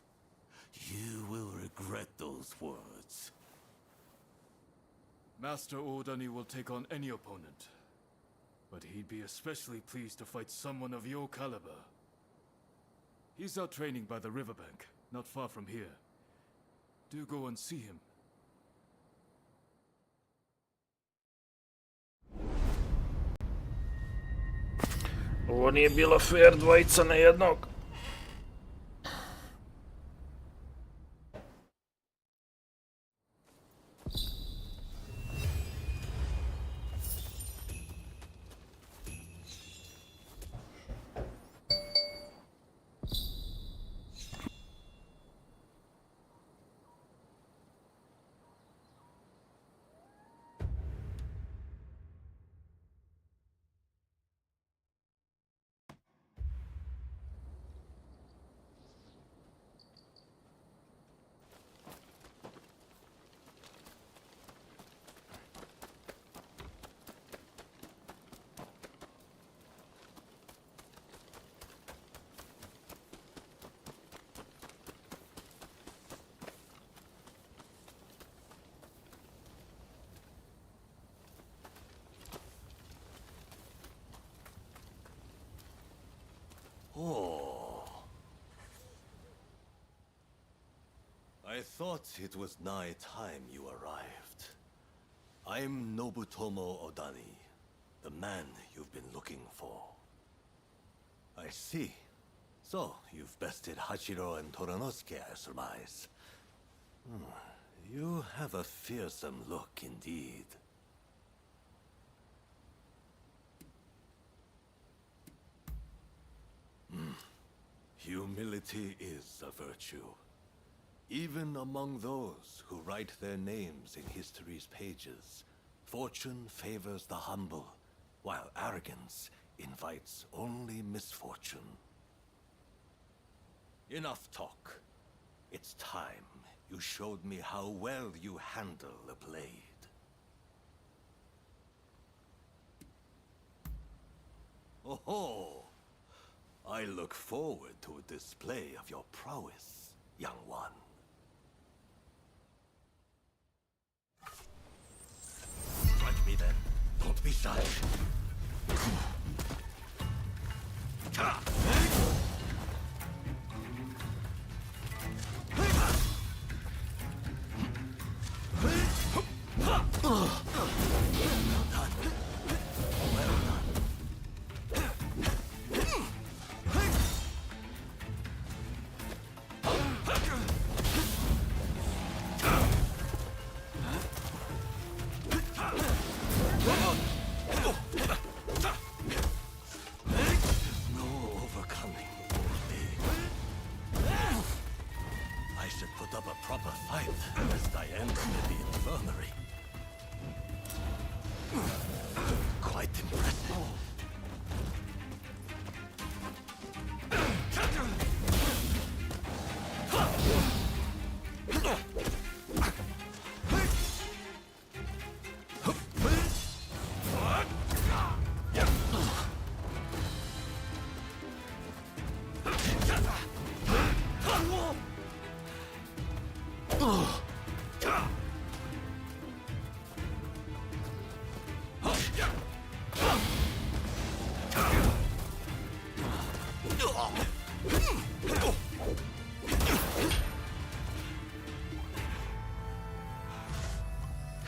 You will regret those words. Master Odani will take on any opponent. But he'd be especially pleased to fight someone of your caliber. He's out training by the riverbank, not far from here. Do go and see him. Ovo nije bilo fair, dvojica na jednog. Oh, I thought it was nigh time you arrived. I'm Nobutomo Odani, the man you've been looking for. I see. So, you've bested Hachiro and Toranosuke, I surmise. You have a fearsome look indeed. Humility is a virtue. Even among those who write their names in history's pages, fortune favors the humble, while arrogance invites only misfortune. Enough talk. It's time you showed me how well you handle a blade. Oh-ho! I look forward to a display of your prowess, young one. Strike me then. Don't be shy.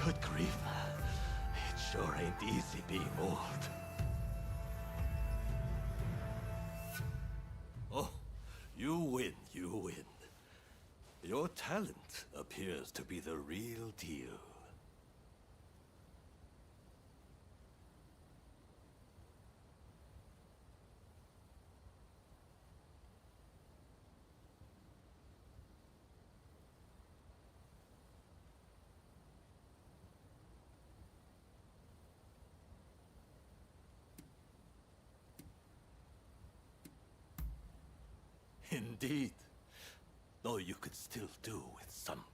Good grief. It sure ain't easy being old. Oh, you win, you win. Your talent appears to be the real deal. Indeed. Though you could still do with some